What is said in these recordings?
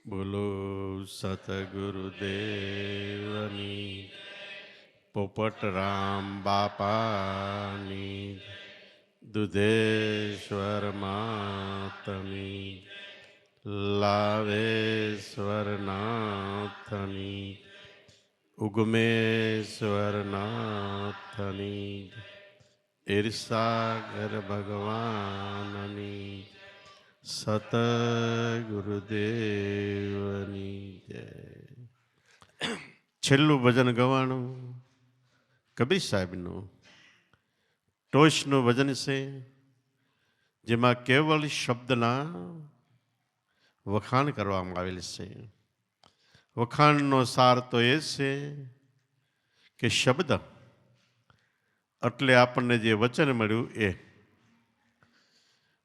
બોલો સતગુરુદેવની પોપટરામ બાપાની દુધેશ્વર માતની લાવેશ્વર નાથની ઉગમેશ્વર નાથની ઈર્ષાગર ભગવાનની સતગુરુદેવની જય. છેલ્લું ભજન ગવાણું કબીર સાહેબનું ટોચનું ભજન છે, જેમાં કેવળ શબ્દના વખાણ કરવામાં આવેલ છે. વખાણનો સાર તો એ છે કે શબ્દ એટલે આપણને જે વચન મળ્યું એ,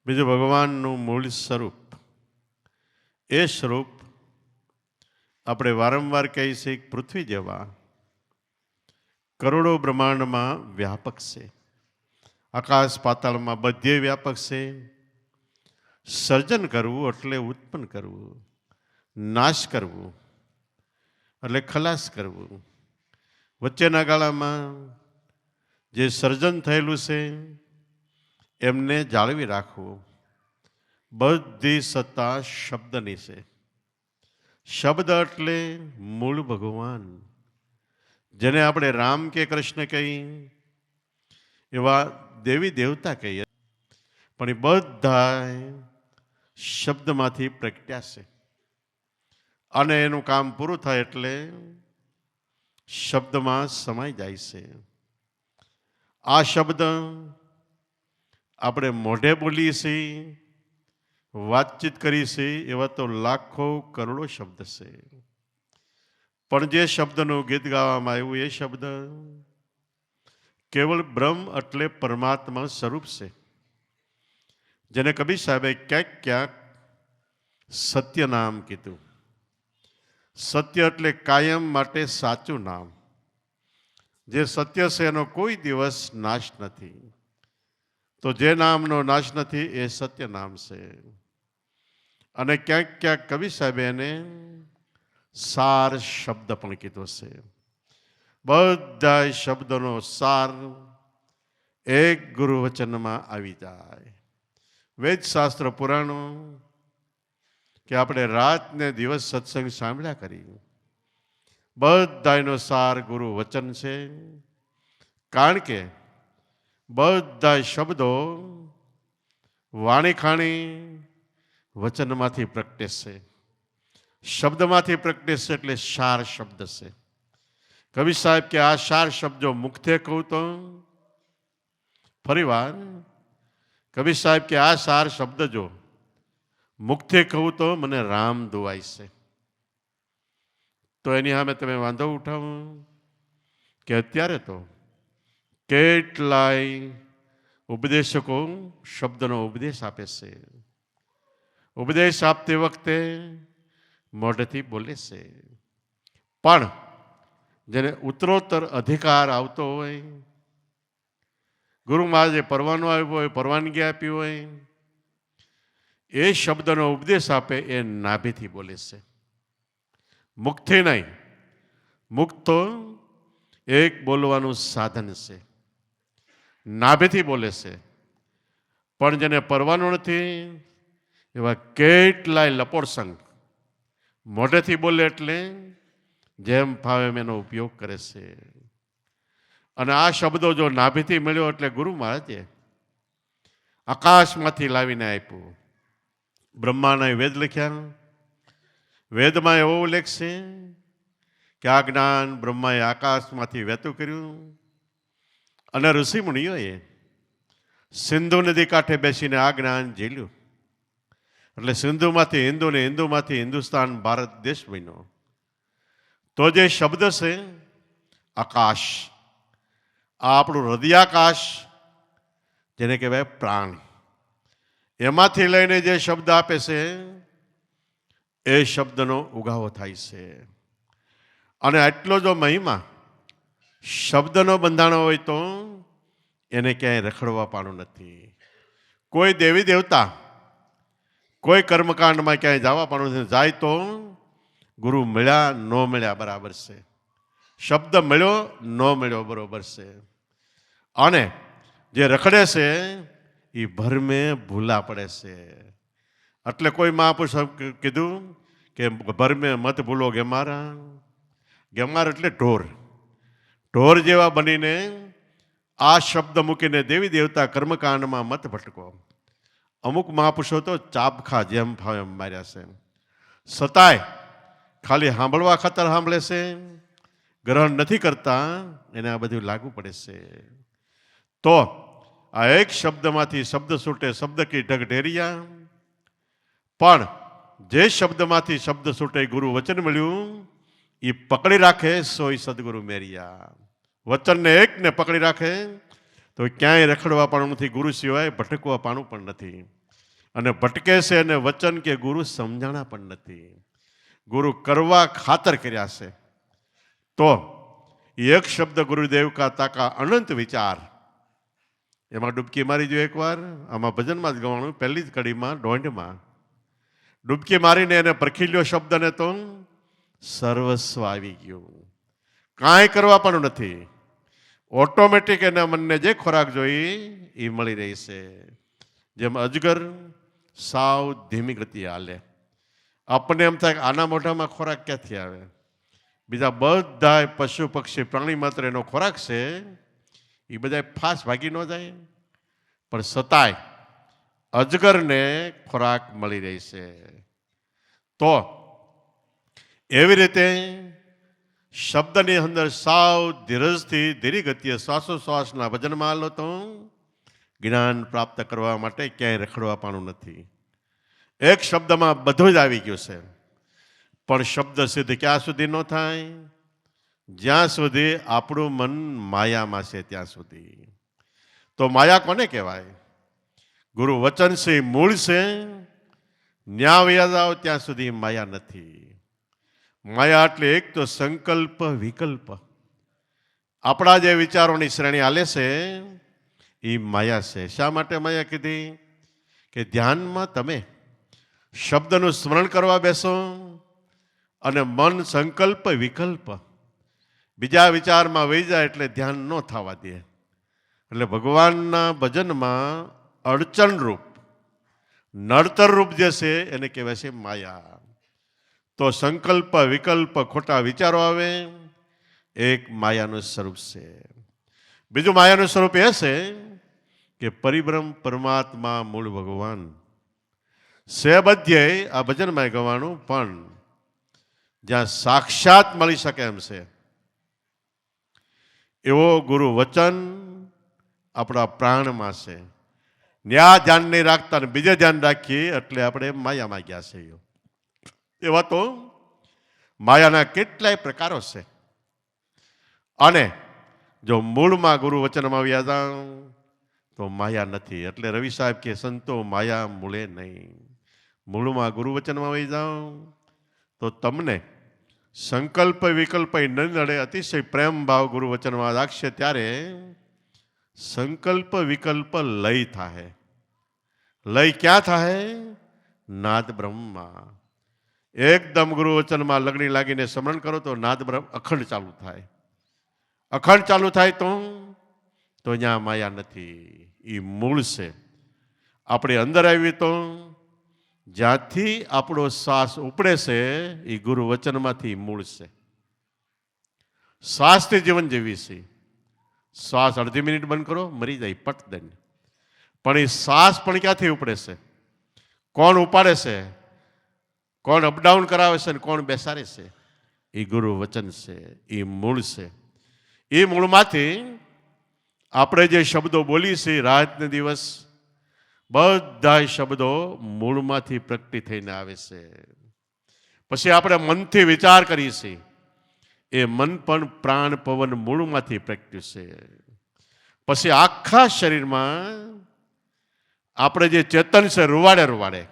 બીજું ભગવાનનું મૂળ સ્વરૂપ. એ સ્વરૂપ આપણે વારંવાર કહીએ છીએ કે પૃથ્વી જેવા કરોડો બ્રહ્માંડમાં વ્યાપક છે, આકાશ પાતાળમાં બધે વ્યાપક છે. સર્જન કરવું એટલે ઉત્પન્ન કરવું, નાશ કરવું એટલે ખલાસ કરવું. વચ્ચેના ગાળામાં જે સર્જન થયેલું છે એમને જાળવી રાખવું. બધી સત્તા શબ્દની છે. શબ્દ એટલે મૂળ ભગવાન, જેને આપણે રામ કે કૃષ્ણ કહી, એવા દેવી દેવતા કહીએ, પણ એ બધા શબ્દમાંથી પ્રગટ્યા છે. અને એનું કામ પૂરું થાય એટલે શબ્દમાં સમાઈ જાય છે. આ શબ્દ આપણે મોઢે બોલીએ છીએ, વાતચીત કરીએ છીએ, એવા તો લાખો કરોડો શબ્દ છે. પણ જે શબ્દનું ગીત ગાવામાં આવ્યું એ શબ્દ કેવળ બ્રહ્મ એટલે પરમાત્મા સ્વરૂપ છે, જેને કબીર સાહેબે ક્યાંક ક્યાંક સત્ય નામ કીધું. સત્ય એટલે કાયમ માટે સાચું નામ. જે સત્ય છે એનો કોઈ દિવસ નાશ નથી. તો જે નામનો નાશ નથી એ સત્ય નામ છે. અને ક્યાંક ક્યાંક કવિ સાહેબે એને સાર શબ્દ પણ કીધો છે. બધા શબ્દનો સાર એક ગુરુ વચનમાં આવી જાય. વેદ શાસ્ત્ર પુરાણો કે આપણે રાત ને દિવસ સત્સંગ સાંભળ્યા કરી, બધાનો સાર ગુરુ વચન છે. કારણ કે બધા શબ્દો વાણી ખાણી વચનમાંથી પ્રગટે છે, શબ્દમાંથી પ્રગટે છે, એટલે સાર શબ્દ છે. કવિ સાહેબ કે આ સાર શબ્દો મુખતે કહું તો, ફરી વાર કવિ સાહેબ કે આ સાર શબ્દ જો મુખતે કહું તો મને રામ દુવાય છે. તો એની સામે તમે વાંધો ઉઠાવો કે અત્યારે તો કેટલાય ઉપદેશકો શબ્દનો ઉપદેશ આપે છે. ઉપદેશ આપતી વખતે મોઢેથી બોલે છે, પણ જેને ઉત્તરોત્તર અધિકાર આવતો હોય, ગુરુ મહારાજે પરવાનો આવ્યો હોય, પરવાનગી આપી હોય, એ શબ્દનો ઉપદેશ આપે એ નાભીથી બોલે છે, મુખથી નહીં. મુખ તો એક બોલવાનું સાધન છે, નાભીથી બોલે છે. પણ જેને પરવાનો નથી એવા કેટલાય લપોડસંગ મોઢેથી બોલે, એટલે જેમ ફાવે એનો ઉપયોગ કરે છે. અને આ શબ્દો જો નાભીથી મળ્યો એટલે ગુરુ મહારાજે આકાશમાંથી લાવીને આપ્યું. બ્રહ્માના વેદ લખ્યા, વેદમાં એવો ઉલ્લેખ છે કે આ જ્ઞાન બ્રહ્માએ આકાશમાંથી વહેતું કર્યું. અને ઋષિમુનિઓએ સિંધુ નદી કાંઠે બેસીને આ જ્ઞાન ઝીલ્યું. એટલે સિંધુમાંથી હિન્દુ ને હિન્દુમાંથી હિન્દુસ્તાન ભારત દેશ બન્યો. તો જે શબ્દ છે આકાશ, આ આપણું હૃદયાકાશ, જેને કહેવાય પ્રાણ, એમાંથી લઈને જે શબ્દ આપે છે એ શબ્દનો ઉગાવો થાય છે. અને આટલો જો મહિમા શબ્દનો બંધાણો હોય તો એને ક્યાંય રખડવા પાડું નથી. કોઈ દેવી દેવતા કોઈ કર્મકાંડમાં ક્યાંય જવા પાડું નથી. જાય તો ગુરુ મળ્યા ન મળ્યા બરાબર છે, શબ્દ મળ્યો ન મળ્યો બરોબર છે. અને જે રખડે છે એ ભરમે ભૂલા પડે છે. એટલે કોઈ મહાપુરુષ કીધું કે ભરમે મત ભૂલો ગેમારા. ગેમાર એટલે ઢોર. ઢોર જેવા બનીને આ શબ્દ મૂકીને દેવી દેવતા કર્મકાંડમાં મત ભટકો. અમુક મહાપુરુષો તો ચાબખા જેમ ફાવે એમ માર્યા છે. સતાય ખાલી સાંભળવા ખાતર સાંભળે છે, ગ્રહણ નથી કરતા, એને આ બધું લાગુ પડે છે. તો આ એક શબ્દમાંથી શબ્દ છૂટે, શબ્દ કી ઢગ ઢેરિયા. પણ જે શબ્દમાંથી શબ્દ છૂટે ગુરુ વચન મળ્યું એ પકડી રાખે સોય સદગુરુ મેરિયા. વચનને એકને પકડી રાખે તો ક્યાંય રખડવા પણ નથી, ગુરુ સિવાય ભટકવા પાનું પણ નથી. અને ભટકે છે અને વચન કે ગુરુ સમજાણા પણ નથી, ગુરુ કરવા ખાતર કર્યા છે. તો એક શબ્દ ગુરુદેવ કા તાકા અનંત વિચાર, એમાં ડૂબકી મારી જો એકવાર. આમાં ભજનમાં જ ગવાનું, પહેલી જ કડીમાં દોંઢમાં ડૂબકી મારીને એને પરખી લ્યો શબ્દને તો સર્વસ્વ આવી ગયું, કાંઈ કરવા પણ નથી. ઓટોમેટિક એના મનને જે ખોરાક જોઈ એ મળી રહી છે. જેમ અજગર સાવ ધીમી ગતિ હાલે, આપણને એમ થાય કે આના મોઢામાં ખોરાક ક્યાંથી આવે, બીજા બધા પશુ પક્ષી પ્રાણી માત્ર એનો ખોરાક છે, એ બધા ફાસ ભાગી ન જાય. પણ છતાંય અજગરને ખોરાક મળી રહી છે. તો એવી રીતે શબ્દની અંદર સાવ ધીરજથી ધીરી ગતિએ શ્વાસોશ્વાસના ભજનમાં હાલો તો જ્ઞાન પ્રાપ્ત કરવા માટે ક્યાંય રખડવા પાનું નથી. એક શબ્દમાં બધું જ આવી ગયું છે. પણ શબ્દ સિદ્ધ ક્યાં સુધી ન થાય? જ્યાં સુધી આપણું મન માયામાં છે ત્યાં સુધી. તો માયા કોને કહેવાય? ગુરુ વચન છે, મૂળ છે. ન્યા વ્યા જાઓ ત્યાં સુધી માયા નથી. માયા એટલે એક તો સંકલ્પ વિકલ્પ, આપણા જે વિચારોની શ્રેણી હાલે છે એ માયા છે. શા માટે માયા કીધી? કે ધ્યાનમાં તમે શબ્દનું સ્મરણ કરવા બેસો અને મન સંકલ્પ વિકલ્પ બીજા વિચારમાં વહી જાય એટલે ધ્યાન ન થવા દે. એટલે ભગવાનના ભજનમાં અડચણરૂપ નડતરરૂપ જે છે એને કહેવાય છે માયા. તો સંકલ્પ વિકલ્પ ખોટા વિચારો આવે, એક માયાનું સ્વરૂપ છે. બીજું માયાનું સ્વરૂપ એ છે કે પરિબ્રહ્મ પરમાત્મા મૂળ ભગવાન છે બધે. આ ભજનમાં ગવાનું પણ જ્યાં સાક્ષાત મળી શકે એમ છે એવો ગુરુ વચન આપણા પ્રાણમાં છે. ન્યા ધ્યાન નહીં રાખતા ને બીજે ધ્યાન રાખીએ એટલે આપણે માયામાં ગયા છે. એવા તો માયાના કેટલાય પ્રકારો છે. અને જો મૂળમાં ગુરુ વચનમાં આવ્યા જાઓ તો માયા નથી. એટલે રવિ સાહેબ કે સંતો માયા મૂળે નહીં. મૂળમાં ગુરુ વચનમાં આવી જાઓ તો તમને સંકલ્પ વિકલ્પ ન નડે. અતિશય પ્રેમ ભાવ ગુરુ વચનમાં રાખશે ત્યારે સંકલ્પ વિકલ્પ લય થાય. લય ક્યાં થાય? નાદ બ્રહ્મમાં. એકદમ ગુરુ વચનમાં લગણી લાગીને સ્મરણ કરો તો નાદ બ્રહ્મ અખંડ ચાલુ થાય. અખંડ ચાલુ થાય તો અહીંયા માયા નથી, એ મૂળ છે. આપણે અંદર આવી તો જ્યાંથી આપણો શ્વાસ ઉપડે છે એ ગુરુ વચનમાંથી મૂળ છે. શ્વાસથી જીવન જીવી છે. શ્વાસ અડધી મિનિટ બંધ કરો મરી જાય પટ દઈને. પણ એ શ્વાસ પણ ક્યાંથી ઉપડે છે? કોણ ઉપાડે છે? કોણ અપડાઉન કરાવે છે અને કોણ બેસાડે છે? એ ગુરુ વચન છે, એ મૂળ છે. એ મૂળમાંથી આપણે જે શબ્દો બોલી છે રાત ને દિવસ, બધા શબ્દો મૂળમાંથી પ્રગટી થઈને આવે છે. પછી આપણે મનથી વિચાર કરીએ છીએ, એ મન પણ પ્રાણ પવન મૂળમાંથી પ્રગટ્યું છે. પછી આખા શરીરમાં આપણે જે ચેતન છે રૂવાડે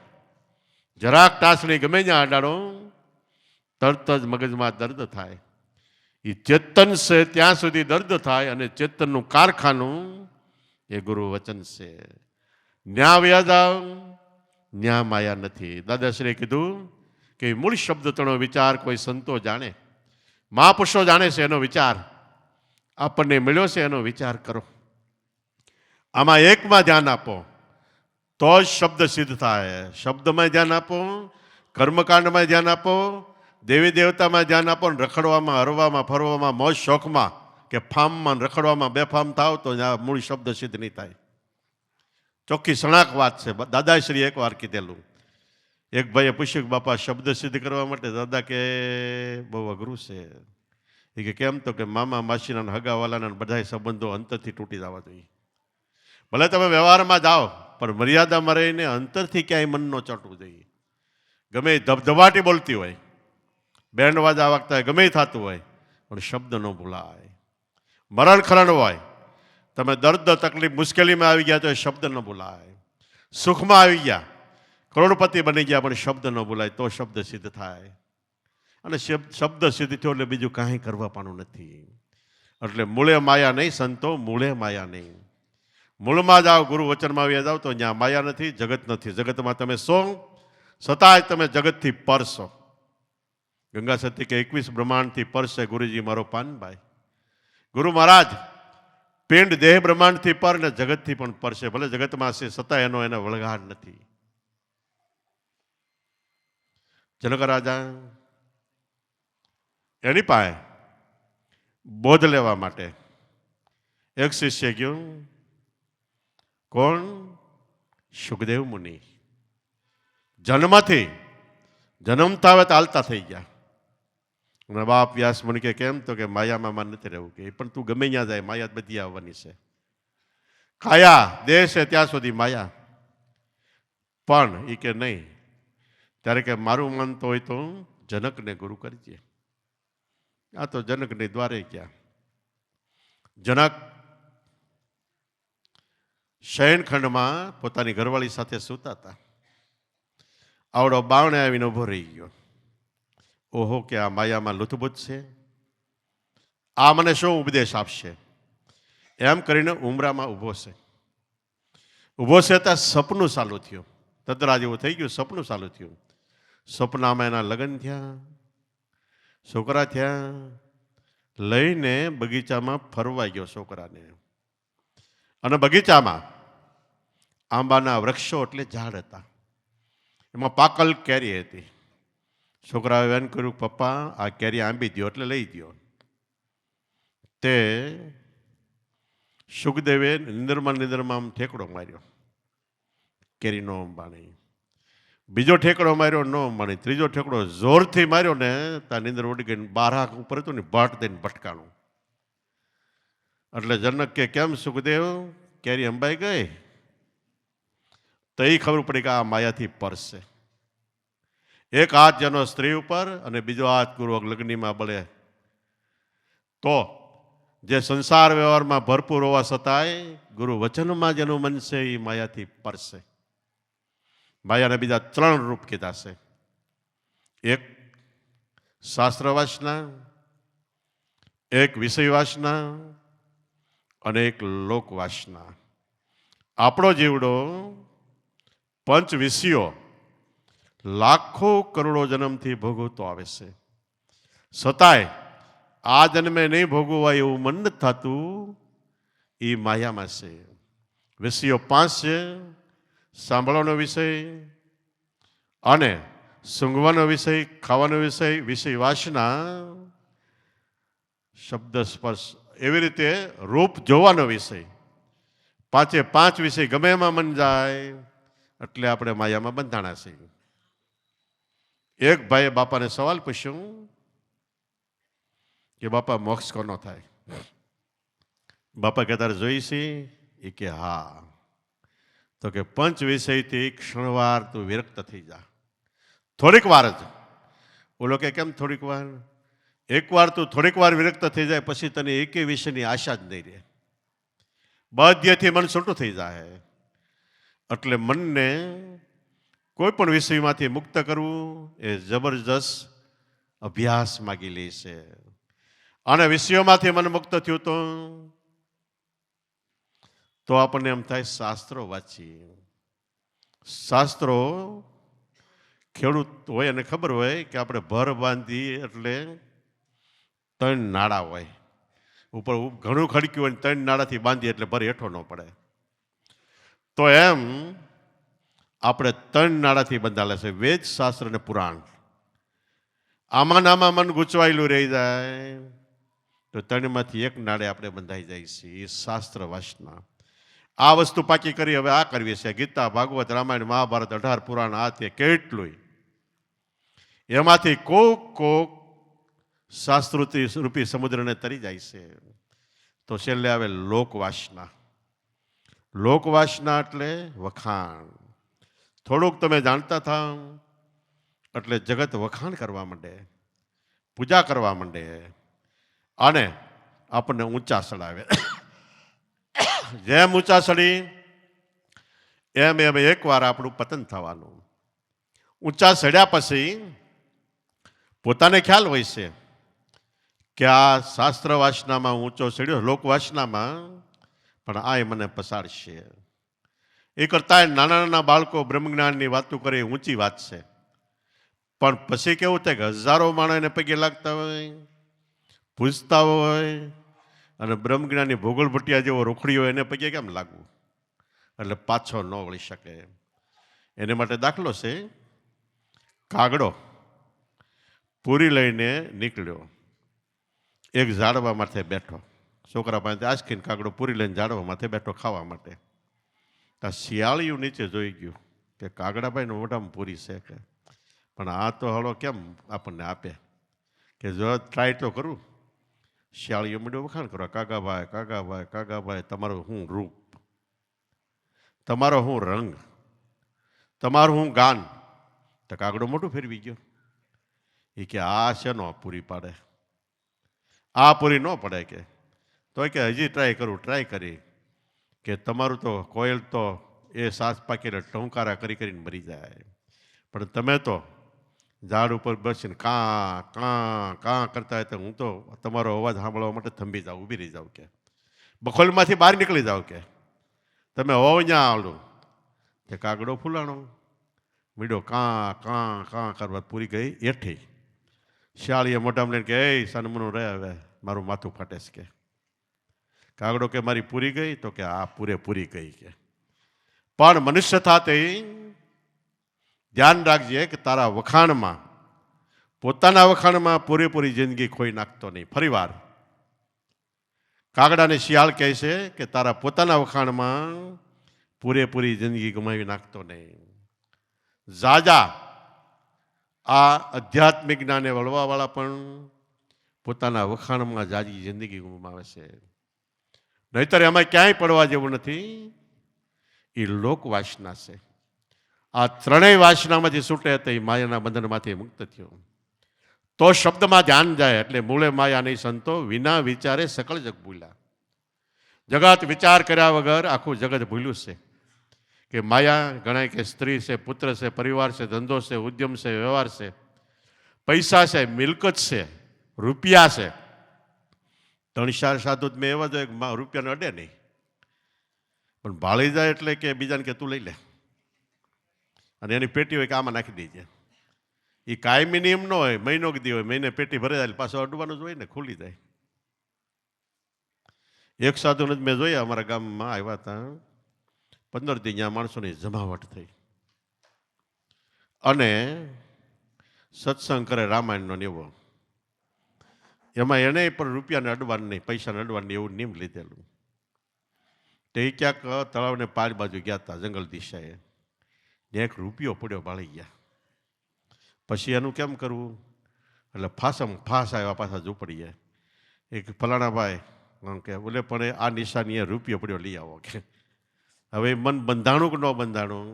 જરાક ટાસણી ગમે ત્યાં અડાડો તરત જ મગજમાં દર્દ થાય. એ ચેતન છે ત્યાં સુધી દર્દ થાય. અને ચેતનનું કારખાનું એ ગુરુ વચન છે. ન્યા વ્યા જાવ ન્યા માયા નથી. દાદાશ્રીએ કીધું કે કે મૂળ શબ્દ તણો વિચાર કોઈ સંતો જાણે, મહાપુરુષો જાણે છે એનો વિચાર, આપણને મળ્યો છે એનો વિચાર કરો. આમાં એકમાં ધ્યાન આપો તો જ શબ્દ સિદ્ધ થાય. શબ્દમાં ધ્યાન આપો, કર્મકાંડમાં ધ્યાન આપો, દેવી દેવતામાં ધ્યાન આપો, ને રખડવામાં, હરવામાં, ફરવામાં, મોજ શોખમાં કે ફાર્મમાં રખડવામાં બેફામ થાવ તો મૂળ શબ્દ સિદ્ધ નહીં થાય. ચોખ્ખી સણાક વાત છે. દાદાશ્રી એક વાર કીધેલું. એક ભાઈએ પૂછ્યું કે બાપા શબ્દ સિદ્ધ કરવા માટે, દાદા કે બહુ અઘરું છે. એ કે કેમ? તો કે મામા માસીના હગાવાલાના બધા સંબંધો અંતરથી તૂટી જવા જોઈએ. ભલે તમે વ્યવહારમાં જાઓ પણ મર્યાદામાં રહીને અંતરથી ક્યાંય મન ન ચોંટવું જોઈએ. ગમે ધબધબાટી બોલતી હોય, બેન્ડ વાજા વાગતા હોય, ગમે થતું હોય, પણ શબ્દ ન ભૂલાય. મરણ ખરણ હોય, તમે દર્દ તકલીફ મુશ્કેલીમાં આવી ગયા તો એ શબ્દ ન ભૂલાય. સુખમાં આવી ગયા, કરોડપતિ બની ગયા, પણ શબ્દ ન ભૂલાય તો શબ્દ સિદ્ધ થાય. અને શબ્દ સિદ્ધ થયો એટલે બીજું કાંઈ કરવા પાનું નથી. એટલે મૂળે માયા નહીં સંતો, મૂળે માયા નહીં. મૂળમાં જાઓ, ગુરુ વચનમાં આવ્યા જાઓ તો ત્યાં માયા નથી, જગત નથી. જગતમાં તમે સો છતાંય તમે જગતથી પર છો. ગંગા સતી કે 21 બ્રહ્માંડથી પર છે ગુરુજી મારો પાનભાઈ. ગુરુ મહારાજ પિંડ દેહ બ્રહ્માંડથી પર ને જગતથી પણ પર છે. ભલે જગતમાં છે છતાં એને વળગાડ નથી. જનક રાજા એની પાસે બોધ લેવા માટે એક શિષ્ય ગયો. કોણ? સુખદેવ મુનિ. જન્મતા હવે ચાલતા થઈ ગયા. અને બાપ વ્યાસ મુનિ કે કેમ? તો કે માયામાં માન નથી રહેવું. કે પણ તું ગમે ત્યાં જાય માયા બધી આવવાની છે. કાયા દેહ છે ત્યાં સુધી માયા. પણ એ કે નહીં. ત્યારે કે મારું માનતો હોય તો જનકને ગુરુ કરજે. આ તો જનકને દ્વારે ગયા. જનક શયનખંડમાં પોતાની ઘરવાળી સાથે સૂતા હતા. આવડો બાવણે આવીને ઊભો રહી ગયો. ઓહો, કે આ માયામાં લુથબુથ છે, આ મને શું ઉપદેશ આપશે? એમ કરીને ઉમરામાં ઊભો છે. ઊભો છે ત્યાં સપનું ચાલુ થયું. તદ્રા જેવું થઈ ગયું. સપનું ચાલુ થયું. સપનામાં એના લગ્ન થયા, છોકરા થયા. લઈને બગીચામાં ફરવા ગયો છોકરાને. અને બગીચામાં આંબાના વૃક્ષો એટલે ઝાડ હતા. એમાં પાકલ કેરી હતી. છોકરાએ એમ કર્યું, પપ્પા આ કેરી આંબી દો એટલે લઈ દો. તે સુખદેવે નિંદરમાં આમ ઠેકડો માર્યો, કેરી નો અંબાણી. બીજો ઠેકડો માર્યો, નો અંબાણી. ત્રીજો ઠેકડો જોરથી માર્યો ને ત્યાં નિંદર ઉડી ગઈ. બારા ઉપર હતું ને ભટ દઈને ભટકાણું. એટલે જનક કે કેમ સુખદેવ, કેરી અંબાઈ ગઈ? તો એ ખબર પડી કે આ માયાથી પરશે. એક હાથ જેનો સ્ત્રી ઉપર અને બીજો હાથ ગુરુ લગ્નમાં બળે તો જે સંસાર વ્યવહારમાં ભરપૂર હોવા છતાંય ગુરુ વચનમાં જેનું મન છે એ માયાથી પરશે. માયાને બીજા 3 રૂપ કીધા છે. એક શાસ્ત્ર વાસના, એક વિષય વાસના અને એક લોક વાસના. આપણો જીવડો પંચ વિષયો લાખો કરોડો જન્મથી ભોગવતો આવે છે. છતાંય આ જન્મે નહીં ભોગવવાય એવું મન નથી થતું. એ માયામાં છે. વિષયો 5 છે. સાંભળવાનો વિષય અને સૂંઘવાનો વિષય, ખાવાનો વિષય, વિષય વાસના, શબ્દ સ્પર્શ, એવી રીતે રૂપ જોવાનો વિષય. 5 વિષય ગમે એમાં મન જાય એટલે આપણે માયામાં બંધાણા છે. એક ભાઈએ બાપાને સવાલ પૂછ્યો કે બાપા મોક્ષ કોનો થાય? બાપા કે તારે જોઈ છે? એ કે હા. તો કે 5 વિષયથી ક્ષણવાર તું વિરક્ત થઈ જા, થોડીક વાર જ. બોલો કે કેમ થોડીક વાર? એકવાર તું થોડીક વાર વિરક્ત થઈ જાય પછી તને એકેય વિષયની આશા જ નહીં રહે. બધેથી મન છૂટું થઈ જાય. એટલે મનને કોઈ પણ વિષયમાંથી મુક્ત કરવું એ જબરજસ્ત અભ્યાસ માગી લે છે. અને વિષયોમાંથી મન મુક્ત થયું તો આપણને એમ થાય શાસ્ત્રો વાંચીએ. શાસ્ત્રો ખેડૂત હોય અને ખબર હોય કે આપણે ભર બાંધી એટલે 3 નાળા હોય, ઉપર ઘણું ખડક્યું હોય 3 નાળાથી બાંધીએ એટલે ભર હેઠો ન પડે. તો એમ આપણે 3 નાળાથી બંધાયેલા છે, વેદ, શાસ્ત્ર અને પુરાણ. આમાં નામાં મન ગૂંચવાયેલું રહી જાય તો 3માંથી 1 નાળે આપણે બંધાઈ જાય છીએ, એ શાસ્ત્ર વાસના. આ વસ્તુ પાકી કરી, હવે આ કરવી છે. ગીતા, ભાગવત, રામાયણ, મહાભારત, 18 પુરાણ, આ તે કેટલું, એમાંથી કોક શાસ્ત્રુતિ રૂપી સમુદ્રને તરી જાય છે. તો છેલ્લે આવે લોકવાસના. લોકવાસના એટલે વખાણ. થોડુંક તમે જાણતા થાવ એટલે જગત વખાણ કરવા માંડે, પૂજા કરવા માંડે અને આપણને ઊંચા ચડાવે. જેમ ઊંચા ચડી એમ એમ એકવાર આપણું પતન થવાનું. ઊંચા ચડ્યા પછી પોતાને ખ્યાલ હોય છે કે આ શાસ્ત્ર વાસનામાં ઊંચો ચડ્યો, લોકવાસનામાં, પણ આ મને પસાડશે. એ કરતા નાના નાના બાળકો બ્રહ્મજ્ઞાનની વાતો કરે, ઊંચી વાત છે. પણ પછી કેવું થાય કે હજારો માણસ એને પગે લાગતા હોય, પૂછતા હોય, અને બ્રહ્મજ્ઞાની ભોગલ ભટિયા જેવો રોખડી હોય એને પગે કેમ લાગવું? એટલે પાછો ન વળી શકે. એને માટે દાખલો છે, કાગડો પૂરી લઈને નીકળ્યો, એક ઝાડવા માથે બેઠો. છોકરા પાસે આંચકીને કાગડો પૂરી લઈને ઝાડવા માથે બેઠો ખાવા માટે. ત્યાં શિયાળિયું નીચે જોઈ ગયું કે કાગડાભાઈને મોઢામાં પૂરી છે કે, પણ આ તો હળો કેમ આપણને આપે, કે જો ટ્રાય તો કરું. શિયાળીઓ મીડિયો વખાણ કરવા, કાગાભાઈ કાગાભાઈ કાગાભાઈ, તમારું હું રૂપ, તમારો હું રંગ, તમારું હું ગાન. તો કાગડો મોટું ફેરવી ગયો. એ કે આ શેનો પૂરી પાડે, આ પૂરી ન પડે કે. તો કે હજી ટ્રાય કરું. ટ્રાય કરી કે તમારું તો કોયલ તો એ સાસ પાકીને ટંકારા કરી કરીને મરી જાય, પણ તમે તો ઝાડ ઉપર બેસીને કાં કાં કાં કરતા હોય તો હું તો તમારો અવાજ સાંભળવા માટે થંભી જાઉં, ઊભી રહી જાઉં કે, બખોલમાંથી બહાર નીકળી જાઉં કે, તમે હોવ ત્યાં આવડું. કે કાગડો ફૂલાણો મીડો કાં કાં કાં કરવા પૂરી ગઈ એઠી. શિયાળીએ મોઢામાં લઈને કે એ સનમનું રહે, હવે મારું માથું ફાટે છે કે. કાગડો કે મારી પૂરી ગઈ? તો કે આ પૂરેપૂરી ગઈ કે. પણ મનુષ્ય થાતે ધ્યાન રાખજે કે તારા વખાણમાં, પોતાના વખાણમાં પૂરેપૂરી જિંદગી ખોઈ નાખતો નહીં. ફરીવાર કાગડાને શિયાળ કહે છે કે તારા પોતાના વખાણમાં પૂરેપૂરી જિંદગી ગુમાવી નાખતો નહીં. જાજા આ આધ્યાત્મિક જ્ઞાને વળવાવાળા પણ પોતાના વખાણમાં જાજી જિંદગી ગુમાવે છે. નહીતર એમાં ક્યાંય પડવા જેવું નથી. એ લોકવાસના છે. આ ત્રણેય વાસનામાંથી છૂટે તો એ માયાના બંધનમાંથી મુક્ત થયો. તો શબ્દમાં ધ્યાન જાય એટલે મૂળે માયા નહીં સંતો, વિના વિચારે સકળ જગ ભૂલ્યા. જગત વિચાર કર્યા વગર આખું જગત ભૂલ્યું છે. કે માયા ગણાય કે સ્ત્રી છે, પુત્ર છે, પરિવાર છે, ધંધો છે, ઉદ્યમ છે, વ્યવહાર છે, પૈસા છે, મિલકત છે, રૂપિયા છે. 3-4 સાધુ મેં એવા જોઈએ કે રૂપિયાને અડે નહીં, પણ ભાળી જાય એટલે કે બીજાને કે તું લઈ લે, અને એની પેટી હોય કે આમાં નાખી દેજે. એ કાયમી નિયમ ન હોય, મહિનો દી હોય, મહિને પેટી ભરે જાય પાછું અડવાનું જ હોય ને, ખુલી જાય. એક સાધુને મેં જોયા, અમારા ગામમાં આવ્યા હતા, 15 દી ત્યાં માણસોની જમાવટ થઈ અને સત્સંગ કરે રામાયણનો ને એવો. એમાં એને પણ રૂપિયાને અડવાનું નહીં, પૈસાને અડવાનું એવું નિયમ લીધેલું. તે ક્યાંક તળાવને પાર બાજુ ગયા હતા, જંગલ દિશાએ, ત્યાં એક રૂપિયો પડ્યો, બાળી ગયા. પછી એનું કેમ કરવું? એટલે ફાસ આવ્યા પાછા ઝૂંપડીએ. એક ફલાણા ભાઈ કે બોલે પણ આ નિશાની એ રૂપિયો પડ્યો લઈ આવો કે. હવે મન બંધાણું કે ન બંધાણું?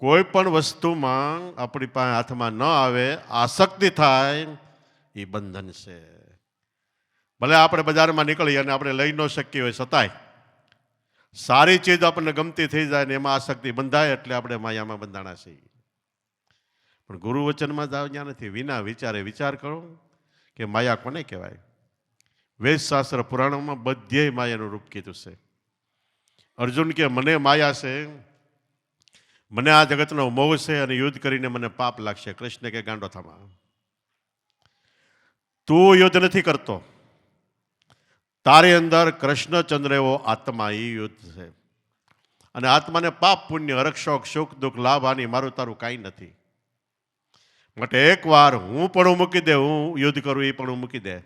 કોઈ પણ વસ્તુમાં આપણી પાસે હાથમાં ન આવે, આસક્તિ થાય, એ બંધન છે. ભલે આપણે બજારમાં નીકળીએ અને આપણે લઈ ન શકીએ હોય છતાંય સારી ચીજ આપણને ગમતી થઈ જાય ને એમાં આસક્તિ બંધાય એટલે આપણે માયામાં બંધાણા છીએ. પણ ગુરુ વચનમાં જાવ ત્યાં નથી. વિના વિચારે વિચાર કરો કે માયા કોને કહેવાય. વેદશાસ્ત્ર પુરાણોમાં બધે માયાનું રૂપ કીધું છે. અર્જુન કે મને માયા છે, મને આ જગતનો મોહ છે અને યુદ્ધ કરીને મને પાપ લાગશે. કૃષ્ણ કે ગાંડો થામા, તું યુદ્ધ નથી કરતો, તારી અંદર કૃષ્ણચંદ્ર એવો આત્મા, એ યુદ્ધ છે. અને આત્માને પાપ પુણ્ય, હરક્ષોક, સુખ દુઃખ, લાભ હાનિ મારું તારું કાંઈ નથી. માટે એકવાર હું પણ મૂકી દે, હું યુદ્ધ કરું એ પણ મૂકી દે.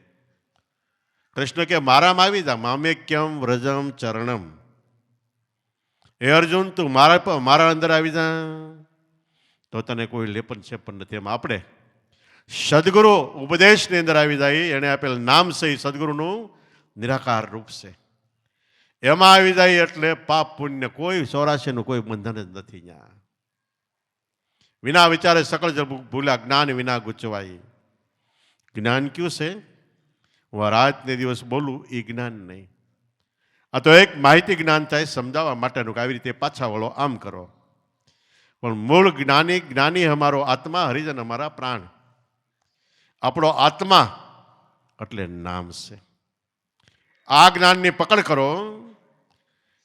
કૃષ્ણ કે મારામાં આવી જા, મામેક્યમ વ્રજમ ચરણમ. હે અર્જુન, તું મારા અંદર આવી જા તો તને કોઈ લેપન છેપન નથી. એમ આપણે સદગુરુ ઉપદેશની અંદર આવી જાય, એને આપેલ નામ છે એ સદગુરુનું નિરાકાર રૂપ છે. એમાં આવી જાય એટલે પાપ પુણ્ય કોઈ 84નું કોઈ બંધન જ નથી. ત્યાં વિના વિચારે સકળ જ ભૂલા, જ્ઞાન વિના ગુચવાય. જ્ઞાન કયું છે? હું રાતને દિવસ બોલું એ જ્ઞાન નહીં. આ તો એક માહિતી જ્ઞાન થાય સમજાવવા માટેનું કે આવી રીતે પાછા વળો, આમ કરો. પણ મૂળ જ્ઞાની અમારો આત્મા, હરિજન અમારા પ્રાણ. આપણો આત્મા એટલે નામ છે. આ જ્ઞાનની પકડ કરો,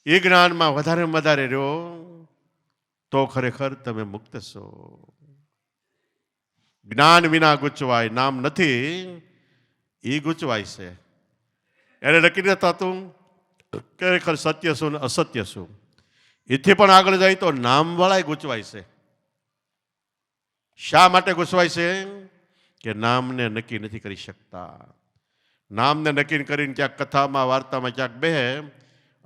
એ જ્ઞાનમાં વધારે રહ્યો તો ખરેખર તમે મુક્ત છો. જ્ઞાન વિના ગુચવાય, નામ નથી એ ગુચવાય છે. એને નક્કી નથી થતું ખરેખર સત્ય શું ને અસત્ય શું. એથી પણ આગળ જાય તો નામવાળા ગુચવાય છે. શા માટે ગુચવાય છે? કે નામને નક્કી નથી કરી શકતા. નામને નક્કી કરીને ક્યાંક કથામાં, વાર્તામાં ક્યાંક બે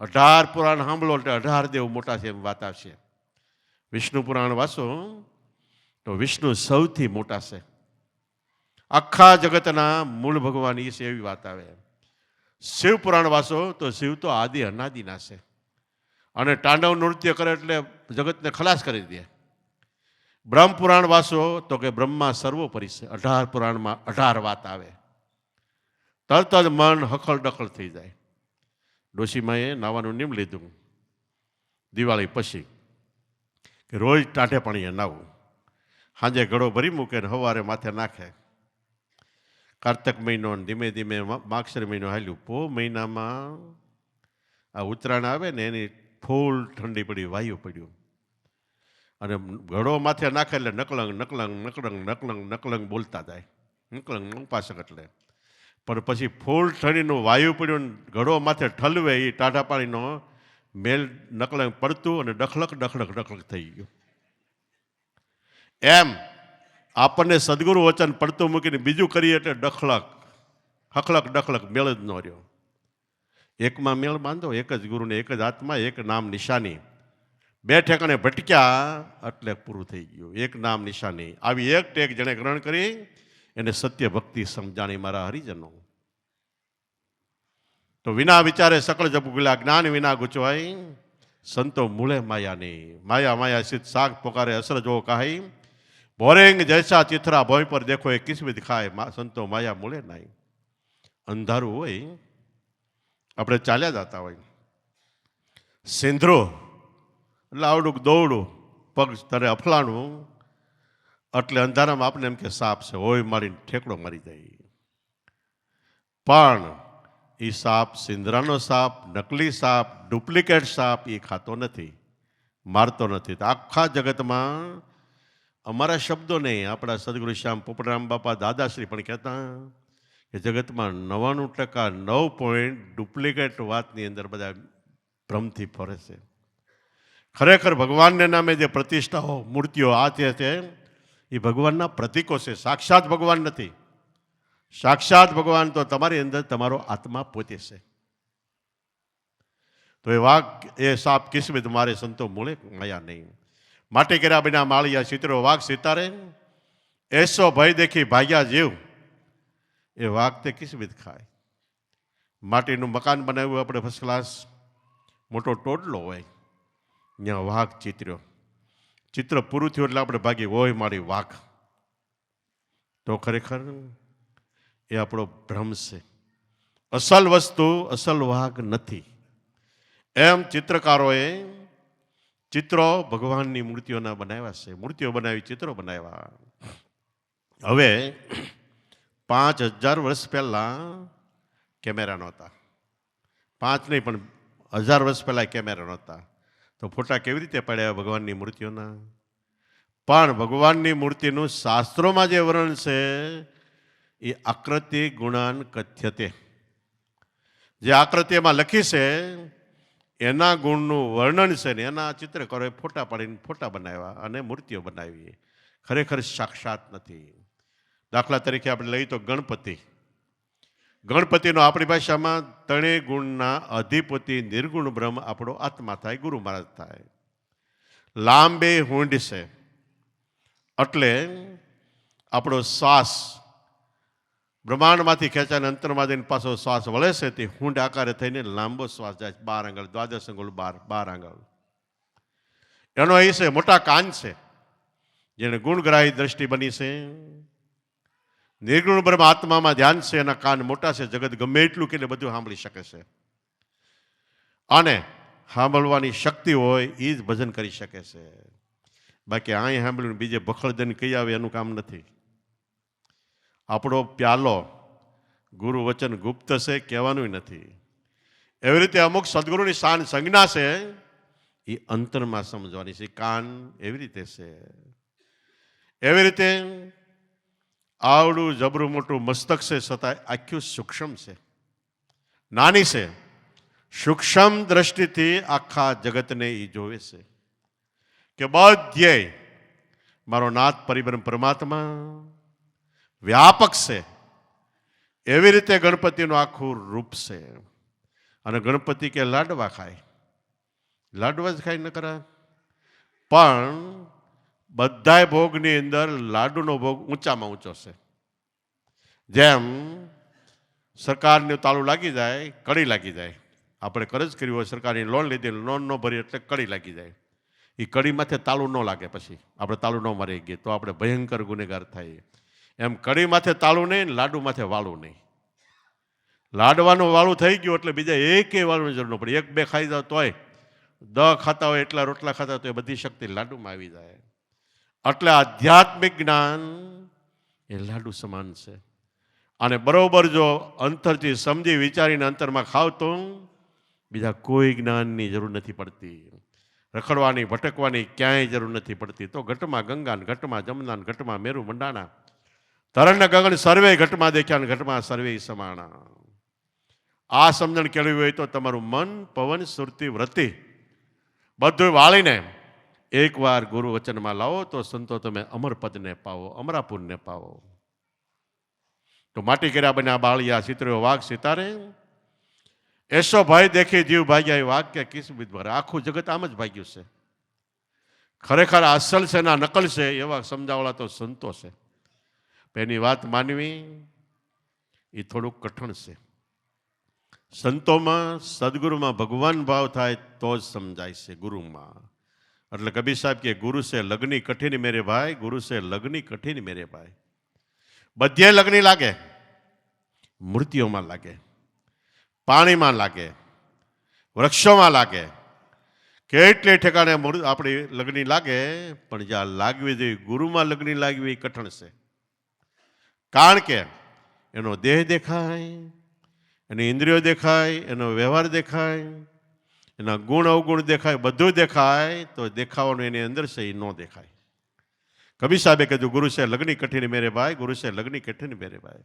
18 પુરાણ સાંભળો એટલે 18 દેવ મોટા છે એમ વાત આવશે. વિષ્ણુ પુરાણ વાંચો તો વિષ્ણુ સૌથી મોટા છે. આખા જગતના મૂળ ભગવાન એ છે એવી વાત આવે. શિવ પુરાણ વાંચો તો શિવ તો આદિ અનાદિના છે અને તાંડવ નૃત્ય કરે એટલે જગતને ખલાસ કરી દે. બ્રહ્મ પુરાણ વાંચો તો કે બ્રહ્મા સર્વોપરી છે. 18 પુરાણમાં 18 વાત આવે. તરત જ મન હખલ ડખલ થઈ જાય. ડોશીમાએ નાવાનું નિયમ લીધું દિવાળી પછી કે રોજ ટાઢે પાણીએ નાવું. સાંજે ઘડો ભરી મૂકે ને સવારે માથે નાખે. કાર્તક મહિનો ધીમે ધીમે માગશર મહિનો હાલ્યું. પો મહિનામાં આ ઉત્તરાયણ આવે ને એની ફૂલ ઠંડી પડી, વાયુ પડ્યું અને ઘડો માથે નાખે એટલે નકલંગ નકલંગ નકલંગ નકલંગ નકલંગ બોલતા જાય. નકલંગ ઉપાસક એટલે. પણ પછી ફૂલ ઠંડીનું વાયુ પડ્યું ને ઘડો માથે ઠલવે, એ ટાઢા પાણીનો મેલ નકલંગ પડતું અને ડખલક ડખલક ડખલક થઈ ગયું. એમ આપણને સદગુરુ વચન પડતું મૂકીને બીજું કરીએ એટલે ડખલક હખલક ડખલક મેળ જ ન રહ્યો. એકમાં મેળ બાંધો, એક જ ગુરુને, એક જ આત્મા, એક નામ નિશાની. 2 ઠેકાણે ભટક્યા એટલે પૂરું થઈ ગયું. એક નામ નિશાની આવી એક ટેક જેણે ગ્રહણ કરી એને સત્ય ભક્તિ સમજાણી મારા હરિજનો. તો વિના વિચારે સકળ જપુગલા, જ્ઞાન વિના ગુચવાય. સંતો મૂળે માયાની. માયા માયા સિદ્ધ શાક પોકારે અસર જો કહાઈ. ભોરેંગ જૈસા ચિથરા ભોય પર દેખો એ કિસ્મ દિખાય. સંતો માયા મૂળે નાય. અંધારું હોય, આપણે ચાલ્યા જતા હોય, સેંધરો એટલે આવડું દોડું, પગ તારે અફલાણું એટલે અંધારામાં આપણે એમ કે સાપ છે, હોય મારીને ઠેકડો મારી જાય. પણ એ સાપ સિંદરાનો સાપ, નકલી સાપ, ડુપ્લિકેટ સાપ એ ખાતો નથી, મારતો નથી. તો આખા જગતમાં અમારા શબ્દો નહીં, આપણા સદગુરુ શ્યામ પોપટરામ બાપા દાદાશ્રી પણ કહેતા કે જગતમાં 99% 9 ડુપ્લિકેટ વાતની અંદર બધા ભ્રમથી ફરે છે. ખરેખર ભગવાનને નામે જે પ્રતિષ્ઠાઓ, મૂર્તિઓ આ છે એ ભગવાનના પ્રતીકો છે, સાક્ષાત ભગવાન નથી. સાક્ષાત ભગવાન તો તમારી અંદર તમારો આત્મા પોતે છે. તો એ વાઘ એ સાપ કિસ્મત મારે સંતો મૂળે માયા નહીં. માટી કર્યા બિના માળિયા ચિત્રો વાઘ સિતારે. એસો ભય દેખી ભાગ્યા જીવ. એ વાઘ તે કિસ્મત ખાય. માટીનું મકાન બનાવ્યું આપણે ફર્સ્ટ ક્લાસ, મોટો ટોડલો હોય, ત્યાં વાઘ ચિત્ર્યો. ચિત્ર પૂરું થયું એટલે આપણે ભાગી હોય મારી વાઘ. તો ખરેખર એ આપણો ભ્રમ છે. અસલ વસ્તુ અસલ વાઘ નથી. એમ ચિત્રકારોએ ચિત્રો ભગવાનની મૂર્તિઓના બનાવ્યા છે, મૂર્તિઓ બનાવી, ચિત્રો બનાવ્યા. હવે 5000 વર્ષ પહેલાં કેમેરા નહોતા. 5 નહીં પણ 1000 વર્ષ પહેલાં કેમેરા નહોતા. તો ફોટા કેવી રીતે પાડ્યા ભગવાનની મૂર્તિઓના? પણ ભગવાનની મૂર્તિનું શાસ્ત્રોમાં જે વર્ણન છે એ આકૃતિ ગુણાન કથ્યતે. જે આકૃતિમાં લખી છે એના ગુણનું વર્ણન છે ને એના ચિત્ર કરો, ફોટા પાડીને ફોટા બનાવ્યા અને મૂર્તિઓ બનાવી. ખરેખર સાક્ષાત નથી. દાખલા તરીકે આપણે લઈએ તો ગણપતિ. ગણપતિનો આપણી ભાષામાં ત્રણેય ગુણના અધિપતિ નિર્ગુણ બ્રહ્મ આપણો આત્મા થાય, ગુરુ મહારાજ થાય. લાંબે હુંડ છે એટલે આપણો શ્વાસ બ્રહ્માંડમાંથી ખેંચાઈને અંતરમાં જઈને પાછો શ્વાસ વળે છે તે હુંડ આકારે થઈને લાંબો શ્વાસ જાય, 12 આંગળ, દ્વાદશ અંગુલ 12 આંગળ. એનો એ છે મોટા કાન છે જેને ગુણગ્રાહી દ્રષ્ટિ બની છે. નિર્ગુણ બ્રહ્મ આત્મામાં ધ્યાન છે, એના કાન મોટા છે, જગત ગમે એટલું કે બધું સાંભળી શકે છે. અને સાંભળવાની શક્તિ હોય એ જ ભજન કરી શકે છે. બાકી અહીં સાંભળ્યું બીજે ભખડદન કહી આવે એનું કામ નથી. આપણો પ્યાલો ગુરુ વચન ગુપ્ત છે, કહેવાનું નથી. એવી રીતે અમુક સદગુરુની શાન સંજ્ઞા છે એ અંતરમાં સમજવાની છે. કાન એવી રીતે છે. એવી રીતે આવડું જબરું મોટું મસ્તક છે છતાં આખું સૂક્ષ્મ છે, નાની છે. સૂક્ષ્મ દ્રષ્ટિથી આખા જગતને એ જોવે છે કે બધે મારો નાથ પરિબ્રહ્મ પરમાત્મા વ્યાપક છે. એવી રીતે ગણપતિનું આખું રૂપ છે. અને ગણપતિ કે લાડવા ખાય, લાડવા જ ખાય ન કરા. પણ બધાય ભોગની અંદર લાડુનો ભોગ ઊંચામાં ઊંચો છે. જેમ સરકારનું તાળું લાગી જાય, કડી લાગી જાય. આપણે કરજ કર્યું હોય, સરકારની લોન લીધી, લોન ન ભરી એટલે કડી લાગી જાય. એ કડી માથે તાળું ન લાગે, પછી આપણે તાળું ન મારી ગઈએ તો આપણે ભયંકર ગુનેગાર થાય. એમ કડી માથે તાળું નહીં, લાડુ માથે વાળું નહીં. લાડવાનું વાળું થઈ ગયું એટલે બીજા એકેય વાળુંની જરૂર ન પડે. 1-2 ખાઈ જાવ તોય, 10 ખાતા હોય એટલા રોટલા ખાતા તો એ બધી શક્તિ લાડુમાં આવી જાય. એટલે આધ્યાત્મિક જ્ઞાન એ લાડુ સમાન છે. અને બરોબર જો અંતરથી સમજી વિચારીને અંતરમાં ખાવ તો બીજા કોઈ જ્ઞાનની જરૂર નથી પડતી. રખડવાની ભટકવાની ક્યાંય જરૂર નથી પડતી. તો ઘટમાં ગંગા, ઘટમાં જમના, ઘટમાં મેરુ મંડાણા, તરણ ગગન સર્વે ઘટમાં દેખ્યા, ઘટમાં સર્વે સમાણા. આ સમજણ કેળવી હોય તો તમારું મન, પવન, સુરતી, વ્રતિ બધું વાળીને એકવાર ગુરુ વચનમાં લાવો તો સંતો તમે અમરપદને પાવો, અમરાપુરને પાવો. તો માટી કર્યા બન્યા બાળિયા, સિતર્યો વાઘ સિતારે, એસો ભાઈ દેખી જીવ ભાગ્યા, એ વાઘ કે કિસ વિદ્વાર. આખું જગત આમ જ ભાગ્યું છે. ખરેખર અસલ છે ના નકલ છે એવા સમજાવવાળા તો સંતો છે. એની વાત માનવી એ થોડુંક કઠણ છે. સંતોમાં, સદગુરુમાં ભગવાન ભાવ થાય તો જ સમજાય છે ગુરુમાં. એટલે કબીર સાહેબ કે ગુરુ છે લગ્ની કઠિન મેરે ભાઈ, ગુરુ છે લગ્ની કઠિન મેરે ભાઈ. બધે લગ્ની લાગે, મૂર્તિઓમાં લાગે, પાણીમાં લાગે, વૃક્ષોમાં લાગે, કેટલે ઠેકાણે આપણી લગ્ની લાગે. પણ જ્યાં લાગવી જોઈએ ગુરુમાં લગ્ની લાગવી એ કઠણ છે. કારણ કે એનો દેહ દેખાય, એની ઇન્દ્રિયો દેખાય, એનો વ્યવહાર દેખાય, એના ગુણ અવગુણ દેખાય, બધું દેખાય. તો દેખાવાનું એની અંદર છે એ ન દેખાય. કબીર સાહેબે કીધું ગુરુ છે લગ્ની કઠિન મેરે ભાઈ, ગુરુ છે લગ્ની કઠિન મેરે ભાઈ.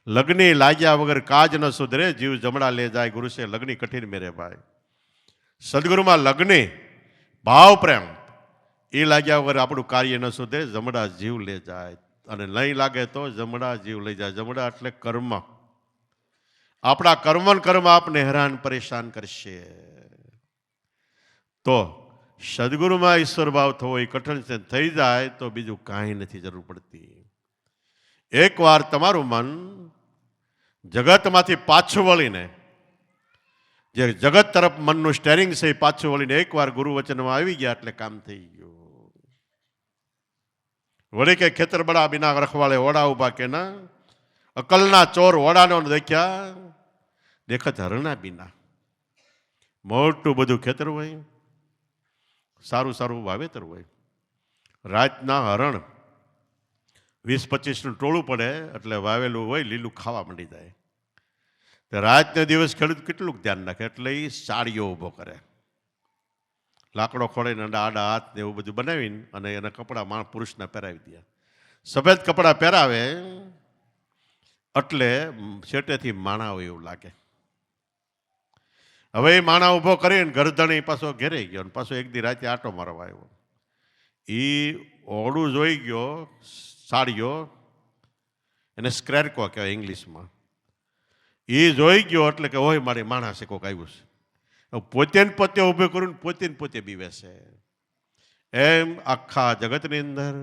લગ્ની લાગ્યા વગર કાજ ન સુધરે, જીવ જમણા લે જાય, ગુરુ છે લગ્ની કઠિન મેરે ભાઈ. સદગુરુમાં લગ્ની ભાવ પ્રેમ એ લાગ્યા વગર આપણું કાર્ય ન સુધરે, જમણા જીવ લે જાય. અને નહીં લાગે તો જમણા જીવ લઈ જાય. જમણા એટલે કર્મ. આપણા કર્મ આપને હેરાન પરેશાન કરશે. તો સદગુરુમાં ઈશ્વર ભાવ થવો એ કઠણ છે. થઈ જાય તો બીજું કાંઈ નથી જરૂર પડતી. એકવાર તમારું મન જગતમાંથી પાછું વળીને, જે જગત તરફ મનનું સ્ટેરિંગ છે એ પાછું વળીને એકવાર ગુરુ વચનમાં આવી ગયા એટલે કામ થઈ ગયું. વળી કે ખેતર બડા બિના રખવાળે ઓડા ઉભા કે ના, અકલના ચોર ઓડાનો દેખ્યા, દેખત હરણા બિના. મોટું બધું ખેતર હોય, સારું સારું વાવેતર હોય, રાતના હરણ 20-25નું ટોળું પડે એટલે વાવેલું હોય લીલું ખાવા માંડી જાય. રાતને દિવસ ખેડૂત કેટલું ધ્યાન રાખે, એટલે એ સાડીઓ ઊભો કરે, લાકડો ખોળીને આડા હાથ ને એવું બધું બનાવીને અને એના કપડાં પુરુષને પહેરાવી દે. સફેદ કપડાં પહેરાવે એટલે શેટેથી માણા હોય એવું લાગે. હવે એ માણા ઊભો કરીને ગરદણી પાછો ઘેરે ગયો અને પાછો એક દી રાતે આટો મારવા આવ્યો. એ ઓળું જોઈ ગયો, સાડીઓ, એને સ્ક્રેરકો કહેવાય ઇંગ્લિશમાં. એ જોઈ ગયો એટલે કે હોય મારી માણસ કોક આવ્યું છે. પોતે ને પોતે ઊભું કર્યું ને પોતે બીવે છે. એમ આખા જગતની અંદર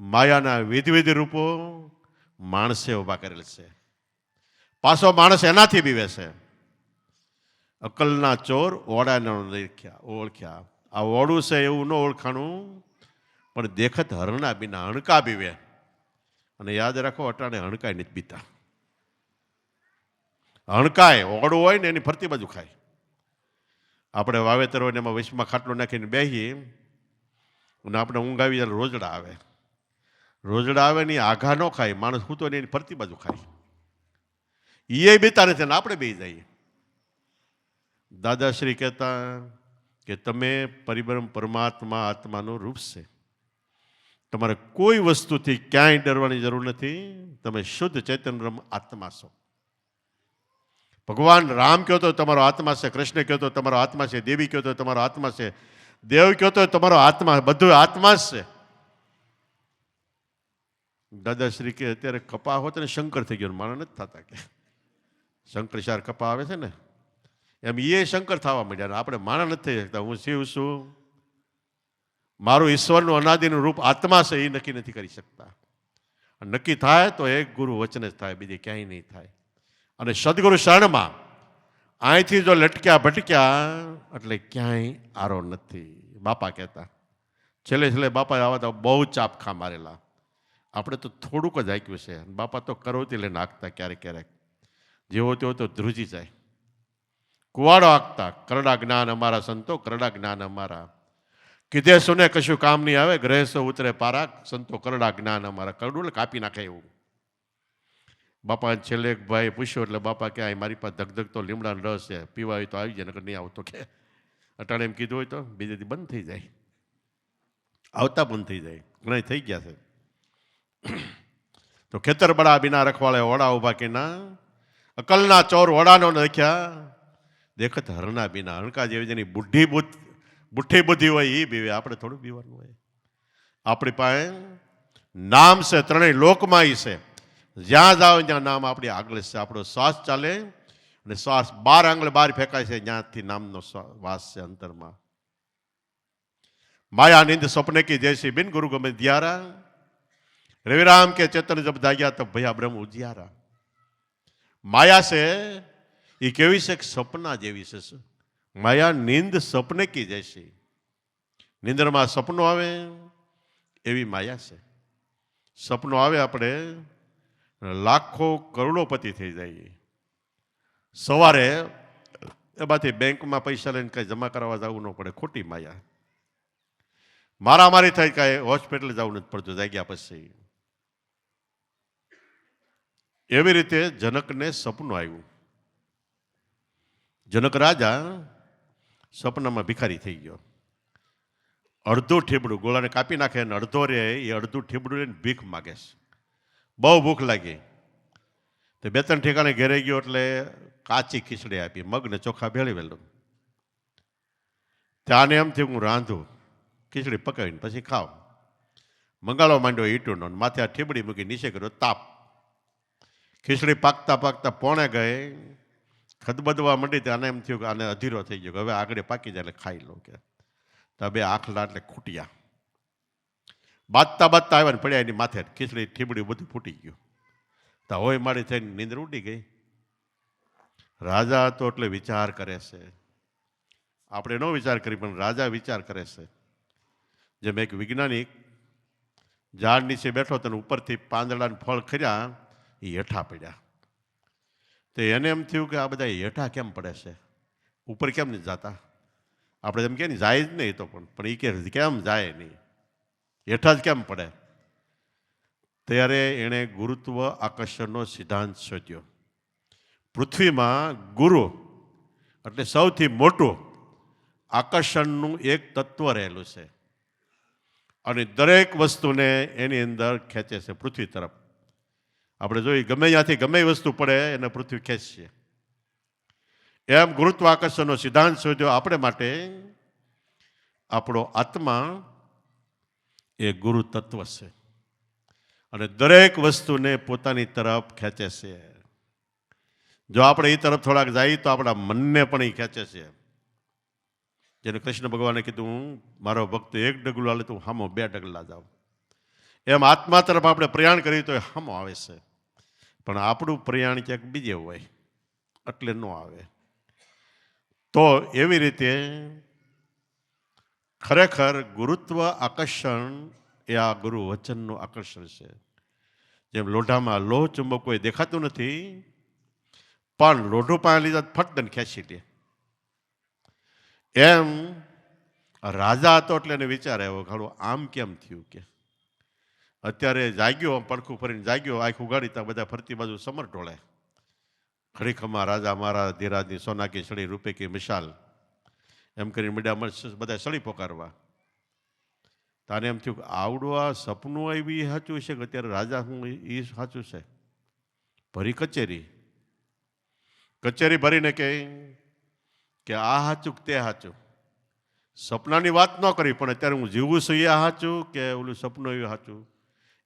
માયાના વિવિધ રૂપો માણસે ઊભા કરેલ છે. પાછો માણસ એનાથી બીવે છે. અકલના ચોર ઓળાને ઓળખ્યા. આ ઓળું છે એવું ન ઓળખાણું, પણ દેખત હરણા બીના હણકા બીવે. અને યાદ રાખો, અટાણે હણકાય નથી બીતા. હણકાય ઓળું હોય ને એની ફરતી બાજુ ખાય. આપણે વાવેતર હોય ને એમાં વૈશમાં ખાટલો નાખીને બેસીએ અને આપણે ઊંઘ આવી ત્યારે રોજડા આવે. રોજડા આવે ને આઘા ન ખાય, માણસ સૂતો ને એની ફરતી બાજુ ખાય. એ બીતા નથી ને આપણે બેસી જઈએ. દાદાશ્રી કહેતા કે તમે પરિબ્રહ્મ પરમાત્મા આત્માનું રૂપ છે. તમારે કોઈ વસ્તુથી ક્યાંય ડરવાની જરૂર નથી. તમે શુદ્ધ ચૈતન્ય બ્રહ્મ આત્મા છો. ભગવાન રામ કહો તો તમારો આત્મા છે, કૃષ્ણ કહો તો તમારો આત્મા છે, દેવી કહો તો તમારો આત્મા છે, દેવ કહો તો તમારો આત્મા, બધું આત્મા જ છે. દાદાશ્રી કે અત્યારે કપા હોત ને શંકર થઈ ગયો, માણસ નથી થતા કે શંકરચાર કપા આવે છે ને એમ એ શંકર થવા માંડ્યા. આપણે માણસ નથી થઈ શકતા. હું શિવ છું, મારું ઈશ્વરનું અનાદિનું રૂપ આત્મા છે, એ નક્કી નથી કરી શકતા. નક્કી થાય તો એક ગુરુ વચન જ થાય, બીજે ક્યાંય નહીં થાય. અને સદગુરુ શરણમાં અહીંથી જો લટક્યા ભટક્યા એટલે ક્યાંય આરો નથી. બાપા કહેતા છેલ્લે બાપા આવા તો બહુ ચાપખા મારેલા. આપણે તો થોડુંક જ આંક્યું છે. બાપા તો કરોતી લઈને આંકતા ક્યારેક જેવો તેવો તો ધ્રુજી જાય. કુવાડો આંકતા, કરડા જ્ઞાન અમારા સંતો, કરડા જ્ઞાન અમારા, કીધે સુને કશું કામ નહીં આવે, ગ્રહેસો ઉતરે પારા, સંતો કરડા જ્ઞાન અમારા. કરડું કાપી નાખે એવું. બાપા છેલ્લે એક ભાઈ પૂછ્યું એટલે બાપા કે મારી પાસે ધગધગતો લીમડાનો રસ છે, પીવા હોય તો આવી જાય, નકર નહીં આવતો કે. અટાણે એમ કીધું હોય તો બીજેથી બંધ થઈ જાય, આવતા બંધ થઈ જાય. ઘણા થઈ ગયા છે. તો ખેતર બડા બિના રખવાળે ઓડા ઉભા કે ના, અકલના ચોર ઓડાનો લખ્યા, દેખત હરના બિના. હણકા જેવી જેની બુઠ્ઠી બુદ્ધિ હોય એ બીવે, આપણે થોડું પીવાનું હોય. આપણી પાસે નામ છે, ત્રણેય લોકમાં ઈ છે. જ્યાં જાઓ ત્યાં નામ આપણી આગળ છે. આપણો શ્વાસ ચાલે અને શ્વાસ 12 આંગળ બહાર ફેંકાય છે, જ્યાંથી નામનો વાસ છે અંતરમાં. માયા નિંદ સપને કી જૈસી, બિન ગુરુ ગમે દિયારા, રવિરામ કે ચેતન જબ જાગ્યા તબ ભયા બ્રહ્મ ઉજિયારા. માયા છે એ કેવી છે? સપના જેવી છે. માયા નિંદ સપને કી જૈસી, નિંદરમાં સપનો આવે એવી માયા છે. સપનો આવે આપણે લાખો કરોડોપતિ થઈ જાય. સવારે એમાંથી બેંકમાં પૈસા લઈને કઈ જમા કરાવવા જવું ન પડે, ખોટી માયા. મારામારી થાય, કાંઈ હોસ્પિટલ જવું નથી પડતું જાગ્યા પછી. એવી રીતે જનકને સપનું આવ્યું. જનક રાજા સપનામાં ભિખારી થઈ ગયો. અડધું ઠીબડું ગોળાને કાપી નાખે અને અડધો રે એ અડધું ઠીબડું લઈને ભીખ માગે છે. બહુ ભૂખ લાગી તો 2-3 ઠેકાણે ઘેરે ગયો એટલે કાચી ખીચડી આપી, મગ ને ચોખા ભેળવેલું. ત્યાંને એમ થયું હું રાંધું, ખીચડી પકાવીને પછી ખાવ. મંગાળો માંડ્યો ઈટુનો, માથે આ ઠીબડી મૂકી નીચે કર્યો તાપ. ખીચડી પાકતા પાકતા પોણે ગઈ, ખદબદવા માંડી. આને એમ થયું કે આને અધીરો થઈ ગયો, હવે આગળ પાકી જાય એટલે ખાઈ લો કે. તો બે આખલા એટલે ખૂટ્યા. બાજતા આવ્યા ને પડ્યા એની માથે, ખીચડી ઠીબડી બધું ફૂટી ગયું. તો હોય મારી થઈને નીંદર ઉડી ગઈ. રાજા તો એટલે વિચાર કરે છે. આપણે ન વિચાર કરી પણ રાજા વિચાર કરે છે. જેમ એક વૈજ્ઞાનિક ઝાડ નીચે બેઠો તો ઉપરથી પાંદડાને ફળ ખર્યા, એ હેઠા પડ્યા. તો એને એમ થયું કે આ બધા હેઠા કેમ પડે છે, ઉપર કેમ નથી જતા? આપણે એમ કે ને જાય જ નહીં તો પણ એ કે કેમ જાય નહીં, હેઠા જ કેમ પડે? ત્યારે એણે ગુરુત્વ આકર્ષણનો સિદ્ધાંત શોધ્યો. પૃથ્વીમાં ગુરુ એટલે સૌથી મોટું આકર્ષણનું એક તત્વ રહેલું છે અને દરેક વસ્તુને એની અંદર ખેંચે છે પૃથ્વી તરફ. આપણે જોઈએ ગમે ત્યાંથી ગમે એ વસ્તુ પડે એને પૃથ્વી ખેંચશે. એમ ગુરુત્વાકર્ષણનો સિદ્ધાંત શોધ્યો આપણે માટે. આપણો આત્મા એ ગુરુ તત્વ છે અને દરેક વસ્તુને પોતાની તરફ ખેંચે છે. જો આપણે એ તરફ થોડાક જઈએ તો આપણા મનને પણ એ ખેંચે છે. જેને કૃષ્ણ ભગવાને કીધું હું મારો ભક્ત એક ડગલું હાલે તો હામો 2 ડગલા જાઉં. એમ આત્મા તરફ આપણે પ્રયાણ કરીએ તો એ હામો આવે છે, પણ આપણું પ્રયાણ ક્યાંક બીજે હોય એટલે ન આવે. તો એવી રીતે ખરેખર ગુરુત્વ આકર્ષણ એ આ ગુરુ વચનનું આકર્ષણ છે. જેમ લોઢામાં લોહ ચુંબક કોઈ દેખાતું નથી, પણ લોઢું પાસે લીધા ફટ ખેંચી લે. એમ રાજા હતો એટલે એને વિચાર આવ્યો ખાડું આમ કેમ થયું કે અત્યારે જાગ્યો પડખું ફરીને જાગ્યો આંખ ઉગાડી ત્યાં બધા ફરતી બાજુ સમર ઢોળે. ખડીખમાં રાજા મારા ધીરાજની સોનાકી સળી રૂપે કી મિસાલ એમ કરીને મીડિયા બધા સળી પોકારવા. તાને એમ થયું કે આવડું આ સપનું આવી એ સાચું છે કે અત્યારે રાજા હું એ સાચું છે. ભરી કચેરી ભરીને કે આ સાચું તે સાચું. સપનાની વાત ન કરી પણ અત્યારે હું જીવું છું એ સાચું કે ઓલું સપનું એવું સાચું,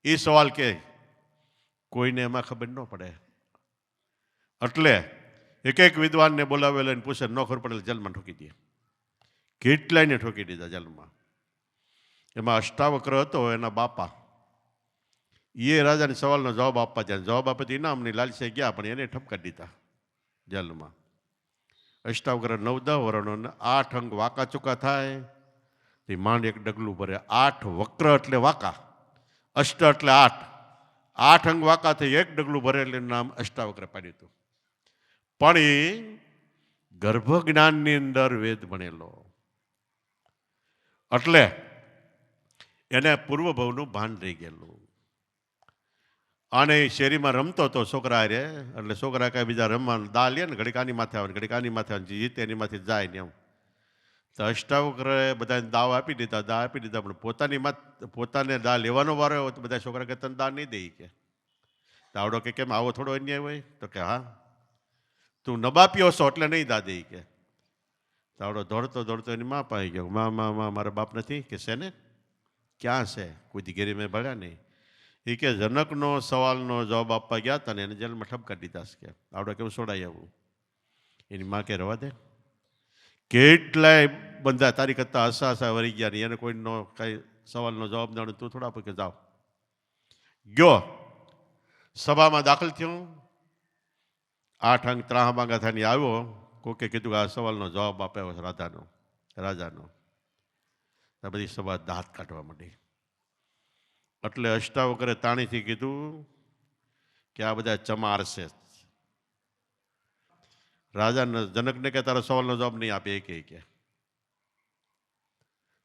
એ સવાલ કે કોઈને એમાં ખબર ન પડે. એટલે એક વિદ્વાનને બોલાવેલા એને પૂછે, ન ખબર પડે જેલમાં ઠોકી દે. કેટલાયને ઠોકી દીધા જેલમાં. એમાં અષ્ટાવક્ર હતો એના બાપા, એ રાજાને સવાલનો જવાબ આપવા જાય. જવાબ આપે તો ઇનામની લાલસે ગયા પણ એને ઠપકારી દીધા જેલમાં. અષ્ટાવક્ર 9-10 વર્ષનો, 8 અંગ વાંકા ચૂકા થાય તે માંડ એક ડગલું ભરે. 8 વક્ર એટલે વાંકા, અષ્ટ એટલે 8, 8 અંગ વાંકા થઈ એક ડગલું ભરે એટલે નામ અષ્ટાવક્ર પાડ્યું હતું. પણ એ ગર્ભ જ્ઞાનની અંદર વેદ ભણેલો એટલે એને પૂર્વભવનું ભાન રહી ગયેલું. અને શેરીમાં રમતો હતો છોકરા રે, એટલે છોકરા કાંઈ બીજા રમવાનું દા લે ને ઘડીક આની માથે આવે, ઘડીક આની માથે આવે, જીતે એની માથે જાય ને એમ. તો અષ્ટાવક્રએ બધાને દાવ આપી દીધા પણ પોતાને દા લેવાનો વારો હોય તો બધા છોકરા કે તને દા નહીં દે કે. તાવડો કે કેમ આવો થોડો અન્યાય હોય? તો કે હા તું નબાપ્યો છો એટલે નહીં દા દે કે. તાવડો દોડતો એની માં પાઈ ગયો. માં મારા બાપ નથી કે છે ને, ક્યાં છે? કોઈ દિગેરી મેં ભળ્યા નહીં. એ કે જનકનો સવાલનો જવાબ આપવા ગયા હતા ને એને જેલમાં ઠપકારી દીધા છે કે આવડે કેવું છોડાઈ આવું. એની માં કે રવા દે. કેટલાય બંધા તારી કરતા હસા વળી ગયા ને એને કોઈનો કાંઈ સવાલનો જવાબ જાણે તું થોડા આપે કે જાઓ. ગયો સભામાં દાખલ થયો, 8 અંગ ત્રાહ માંગા થઈને આવ્યો. કોકે કીધું કે આ સવાલનો જવાબ આપ્યો રાજાનો. આ બધી સભા દાંત કાઢવા માંડી. એટલે અષ્ટાવક્રે તાણીથી કીધું કે આ બધા ચમાર છે. રાજાને જનકને કે તારા સવાલનો જવાબ નહીં આપે એ કે.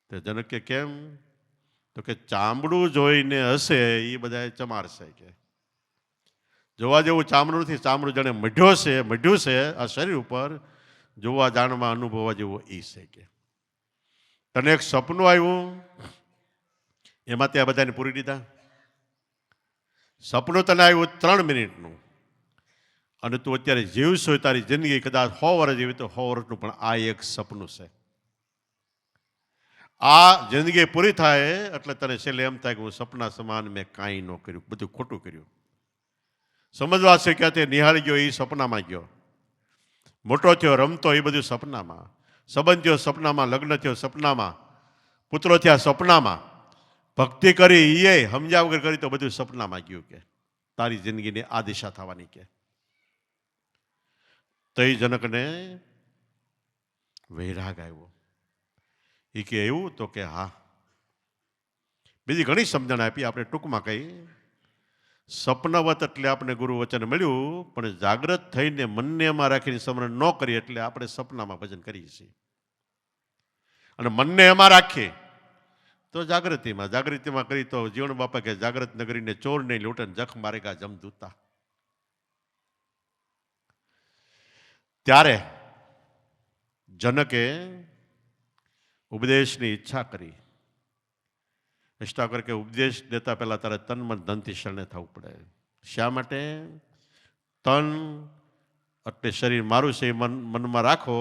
તો જનક કે કેમ? તો કે ચામડું જોઈને હશે એ બધા ચમાર છે કે. જોવા જેવું ચામડું નથી, ચામડું જાણે મઢ્યું છે આ શરીર ઉપર, જોવા જાણવા અનુભવવા જેવું એ છે કે. તને એક સપનું આવ્યું એમાં ત્યાં બધાને પૂરી દીધા. સપનું તને આવ્યું 3 મિનિટનું અને તું અત્યારે જીવશો, તારી જિંદગી કદાચ 100 વર્ષ જીવી તો 100 વર્ષનું, પણ આ એક સપનું છે. આ જિંદગી પૂરી થાય એટલે તને છેલ્લે એમ થાય કે હું સપના સમાન મેં કાંઈ ન કર્યું, બધું ખોટું કર્યું. સમજવા છે કે તે નિહાળી ગયો એ સપનામાં ગયો, મોટો થયો રમતો એ બધું સપનામાં, સંબંધ થયો સપનામાં, લગ્ન થયો સપનામાં, પુત્રો થયા સપનામાં, ભક્તિ કરી એ સમજ્યા વગર કરી તો બધું સપનામાં ગયું કે. તારી જિંદગીની આ દિશા થવાની કે. તો એ જનકને વૈરાગ આવ્યો. એ કે એવું? તો કે હા. બીજી ઘણી સમજણ આપી, આપણે ટૂંકમાં કહી. સપનવત એટલે આપણે ગુરુ વચન મળ્યું, પણ જાગ્રત થઈને મનને એમાં રાખીને સ્મરણ ન કરીએ એટલે આપણે સપનામાં ભજન કરીએ છીએ. અને મનને એમાં રાખીએ તો જાગૃતિમાં કરી તો જીવન બાપા કે જાગ્રત નગરીને ચોર નહીં લૂંટે જખ મારેગા જમદૂતા. ત્યારે જનકે ઉપદેશની ઈચ્છા કરી. અષ્ટાવક્ર કે ઉપદેશ દેતા પહેલાં તારે તન મન ધનથી શરણે થવું પડે. શા માટે? તન એટલે શરીર મારું છે એ મનમાં રાખો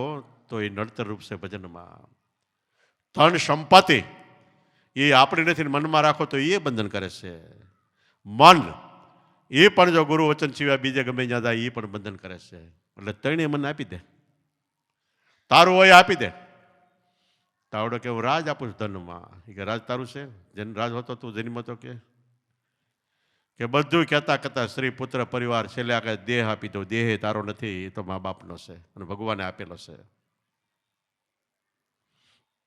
તો એ નડતર રૂપ છે ભજનમાં. ધન સંપત્તિ એ આપણી નથી, મનમાં રાખો તો એ બંધન કરે છે. મન એ પણ જો ગુરુ વચન સિવાય બીજે ગમે ત્યાં જાય એ પણ બંધન કરે છે. એટલે ત્રણેય મને આપી દે, તારું હોય આપી દે. તાવડો કે હું રાજ આપું છું ધનમાં. એ કે રાજ તારું છે? જેને રાજ હોતો તું જન્મ તો કે બધું કહેતા કહેતા સ્ત્રી પુત્ર પરિવાર છેલ્લે આ દેહ આપી દો. દેહ તારો નથી, એ તો મા બાપનો છે અને ભગવાને આપેલો છે.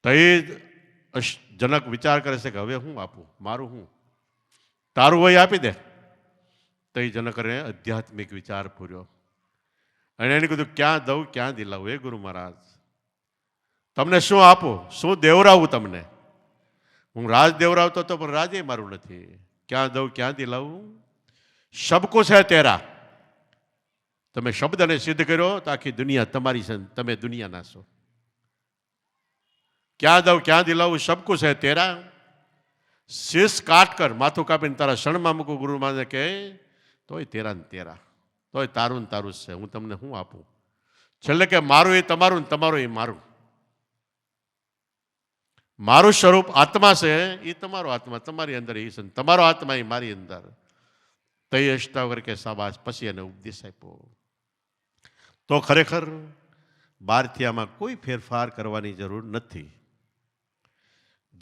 તો એ જનક વિચાર કરે છે કે હવે હું આપું, મારું હું? તારું હોય આપી દે. તો એ જનકને આધ્યાત્મિક વિચાર પૂર્યો અને એને કીધું ક્યાં દઉં ક્યાં દિલાવું? હે ગુરુ મહારાજ, તમને શું આપું, શું દેવરાવું તમને? હું રાજ દેવરાવતો હતો પણ રાજે મારું નથી. ક્યાં દઉં ક્યાં દિલાવું? સબકો છે તેરા. તમે શબ્દને સિદ્ધ કર્યો તો આખી દુનિયા તમારી છે, તમે દુનિયાના છો. ક્યાં દઉં ક્યાં દિલાવું? સબકો છે તેરા. શીશ કાટ કર, માથું કાપીને તારા શણમાં મૂકું ગુરુ માને કે તોય તેરા ને તેરા, તોય તારું ને તારું જ છે. હું તમને શું આપું? છેલ્લે કે મારું એ તમારું ને તમારું એ મારું. મારું સ્વરૂપ આત્મા છે, એ તમારો આત્મા તમારી અંદર એ છે, તમારો આત્મા એ મારી અંદર. તય અષ્ટાવક્ર કે શાબાશ. પછી એને ઉપદેશ આપ્યો. તો ખરેખર બહારથી આમાં કોઈ ફેરફાર કરવાની જરૂર નથી.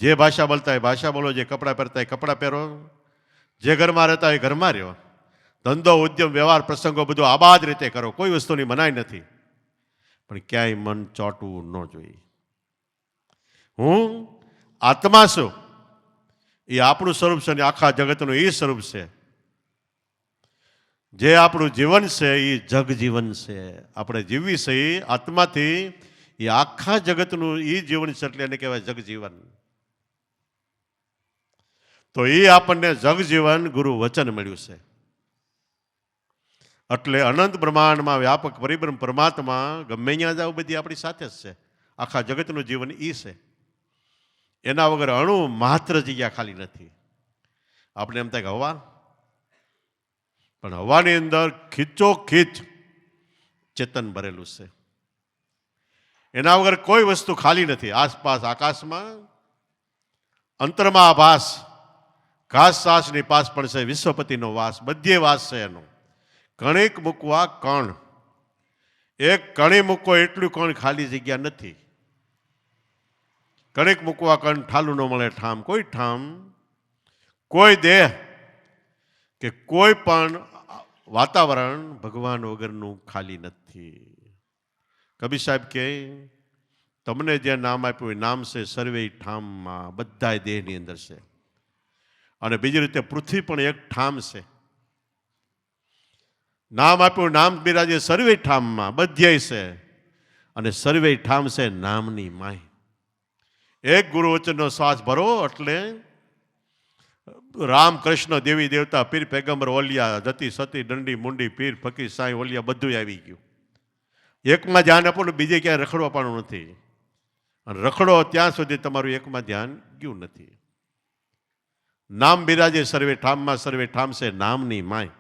જે ભાષા બોલતા હોય ભાષા બોલો, જે કપડાં પહેરતા હોય કપડાં પહેરો, જે ઘરમાં રહેતા હોય ઘરમાં રહ્યો. ધંધો ઉદ્યમ વ્યવહાર પ્રસંગો બધું આબાદ રીતે કરો, કોઈ વસ્તુની મનાઈ નથી. પણ ક્યાંય મન ચોંટવું ન જોઈએ. હું આત્મા છું, એ આપણું સ્વરૂપ છે ને આખા જગતનું એ સ્વરૂપ છે. જે આપણું જીવન છે એ જગ જીવન છે. આપણે જીવવી છે એ આત્માથી, એ આખા જગતનું એ જીવન છે, એટલે એને કહેવાય જગજીવન. તો એ આપણને જગજીવન ગુરુ વચન મળ્યું છે. એટલે અનંત બ્રહ્માંડમાં વ્યાપક પરિબ્રહ્મ પરમાત્મા ગમે ત્યાં જાવ બધી આપણી સાથે જ છે. આખા જગતનું જીવન એ છે. એના વગર અણુ માત્ર જગ્યા ખાલી નથી. આપણે એમ થાય કે હવા, પણ હવાની અંદર ખીચોખીચ ચેતન ભરેલું છે. એના વગર કોઈ વસ્તુ ખાલી નથી. આસપાસ આકાશમાં અંતરમાં આભાસ, ઘાસ સાસની પાસ પણ છે. વિશ્વપતિનો વાસ, બધે વાસ છે એનો. કણિક મૂકવા કણ, એક કણી મૂકવો એટલું કણ ખાલી જગ્યા નથી. કણિક મૂકવા કણ ઠાલું ન મળે ઠામ. કોઈ ઠામ, કોઈ દેહ કે કોઈ પણ વાતાવરણ ભગવાન વગરનું ખાલી નથી. કબીર સાહેબ કે તમને જે નામ આપ્યું એ નામ છે સર્વે ઠામમાં, બધા દેહની અંદર છે. અને બીજી રીતે પૃથ્વી પણ એક ઠામ છે. નામ આપ્યું, નામ બિરાજે સર્વે ઠામમાં, બધ્યાય છે. અને સર્વે ઠામ છે નામની માય. એક ગુરુ વચનનો શ્વાસ ભરો એટલે રામ કૃષ્ણ દેવી દેવતા પીર પેગમ્બર ઓલિયા જતી સતી દંડી મુંડી પીર ફકીર સાંઈ ઓલિયા બધું આવી ગયું. એકમાં ધ્યાન આપો ને બીજે ક્યાંય રખડવાનું નથી. અને રખડો ત્યાં સુધી તમારું એકમાં ધ્યાન ગયું નથી. નામ બિરાજે સર્વે ઠામમાં, સર્વે ઠામ છે નામની માય.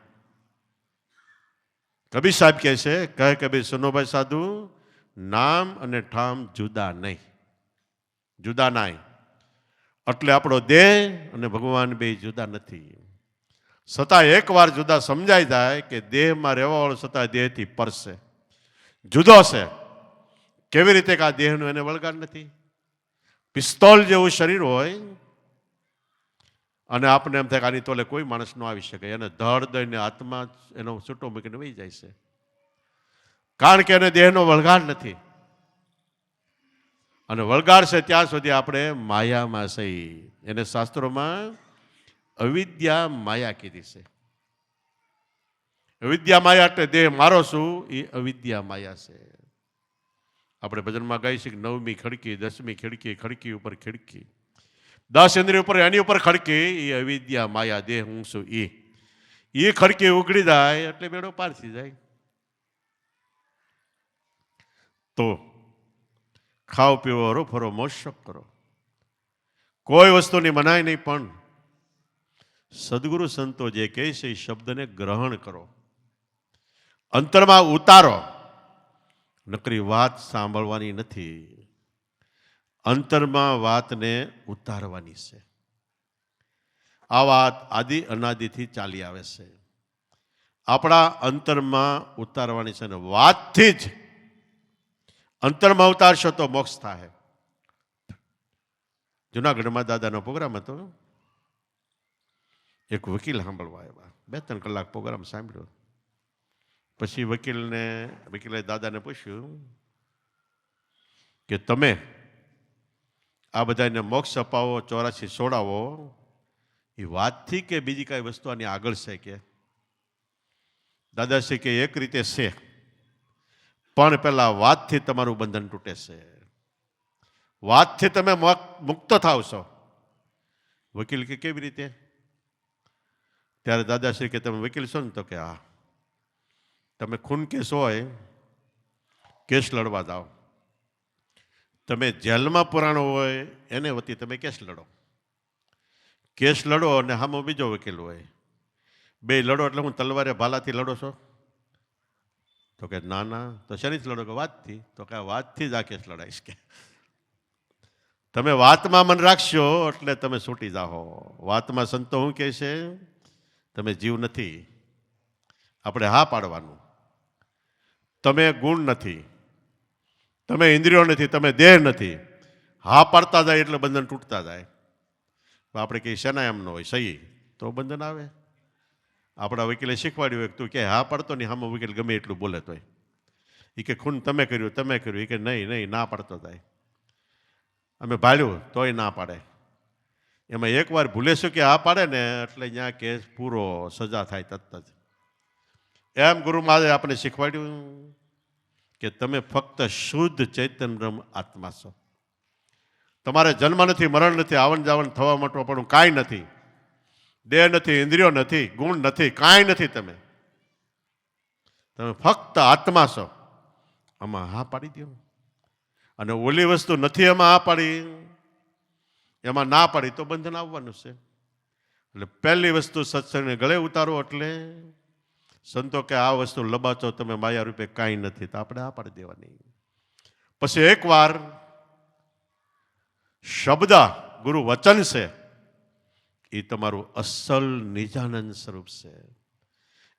કબીર સાહેબ કહે છે, કહે કબીર સુનો ભાઈ સાધુ, નામ અને ઠામ જુદા નહીં, જુદા નાય. એટલે આપણો દેહ અને ભગવાન બે જુદા નથી. છતાં એકવાર જુદા સમજાઈ જાય કે દેહમાં રહેવાવાળો છતાં દેહથી પરશે, જુદો છે. કેવી રીતે કે આ દેહનું એને વળગાડ નથી. પિસ્તોલ જેવું શરીર હોય અને આપણે એમ થાય કે આની તોલે કોઈ માણસ ન આવી શકે, એને ધડ દઈને આત્મા એનો છૂટો મૂકીને વહી જાય છે. કારણ કે એને દેહનો વળગાડ નથી. અને વળગાડ છે ત્યાં સુધી આપણે માયામાં છે. એને શાસ્ત્રોમાં અવિદ્યા માયા કીધી છે. અવિદ્યા માયા એટલે દેહ મારો છું એ અવિદ્યા માયા છે. આપણે ભજનમાં ગાઈ છીએ 9મી ખડકી 10મી ખિડકી, ખડકી ઉપર ખિડકી, 10 ઇન્દ્રિય ઉપર એની ઉપર ખડકી, એ અવિદ્યા માયા દેહ હું છું એ ખડકી ઉઘડી જાય એટલે બેડો પાર થઈ જાય. તો ખાઓ પીવો હરો ફરો મોજ શોખ કરો. કોઈ વસ્તુની મનાય નહીં, પણ સદગુરુ સંતો જે કહે છે એ શબ્દને ગ્રહણ કરો, અંતરમાં ઉતારો. નકરી વાત સાંભળવાની નથી, અંતરમાં વાતને ઉતારવાની છે. આ વાત આદિ અનાદિથી ચાલી આવે છે, આપણા અંતરમાં ઉતારવાની છે. ને વાતથી જ અંતરમાં ઉતારશો તો મોક્ષ થાય. જુનાગઢમાં દાદાનો પ્રોગ્રામ હતો, એક વકીલ સાંભળવા આવ્યા, 2-3 કલાક પ્રોગ્રામ સાંભળ્યો. પછી વકીલે દાદાને પૂછ્યું કે તમે આ બધાને મોક્ષ અપાવો, 84 છોડાવો, એ વાતથી કે બીજી કાંઈ વસ્તુ આની આગળ છે કે? દાદાશ્રી કે એક રીતે છે, પણ પેલા વાતથી તમારું બંધન તૂટે છે, વાતથી તમે મુક્ત થાવ છો. વકીલ કે કેવી રીતે? ત્યારે દાદાશ્રી કે તમે વકીલ છો ને? તો કે હા. તમે ખૂન કેસ હોય, કેસ લડવા જાઓ, તમે જેલમાં પુરાણો હોય એને વતી તમે કેસ લડો. કેસ લડો અને સામે બીજો વકીલ હોય, બે લડો એટલે હું તલવારે ભાલાથી લડો છો? તો કે ના ના. તો શેનીથી લડો? કે વાતથી. તો કે વાતથી જ આ કેસ લડાઈશ કે. તમે વાતમાં મન રાખશો એટલે તમે છૂટી જાઓ. વાતમાં સંતો શું કહે છે? તમે જીવ નથી, આપણે હા પાડવાનું. તમે ગુણ નથી, તમે ઇન્દ્રિયો નથી, તમે દેહ નથી. હા પાડતા જાય એટલે બંધન તૂટતા જાય. આપણે કહીએ શેના એમ ન હોય, સહી તો બંધન આવે. આપણા વકીલે શીખવાડ્યું હોય કે તું કે હા પાડતો નહીં, હામો વકીલ ગમે એટલું બોલે તોય એ કે ખૂન તમે કર્યું, એ કે નહીં ના પાડતો થાય. અમે ભાળ્યું તોય ના પાડે. એમાં એકવાર ભૂલે શું કે હા પાડે ને એટલે ત્યાં કેસ પૂરો, સજા થાય તરત જ. એમ ગુરુ મહારાજે આપણે શીખવાડ્યું કે તમે ફક્ત શુદ્ધ ચૈતન્ય બ્રહ્મ આત્મા છો. તમારે જન્મ નથી, મરણ નથી, આવન જાવન થવા માટે પણ કાંઈ નથી. દેહ નથી, ઇન્દ્રિયો નથી, ગુણ નથી, કાંઈ નથી. તમે ફક્ત આત્મા છો. આમાં હા પાડી દો. અને ઓલી વસ્તુ નથી એમાં હા પાડી, એમાં ના પાડી તો બંધન આવવાનું છે. એટલે પહેલી વસ્તુ સત્સંગને ગળે ઉતારો. એટલે સંતો કે આ વસ્તુ લબાચો તમે માયા રૂપે કાંઈ નથી, તો આપણે આ પાડી દેવાની. પછી એકવાર શબ્દ ગુરુ વચન છે, એ તમારું અસલ નિજાનંદ સ્વરૂપ છે.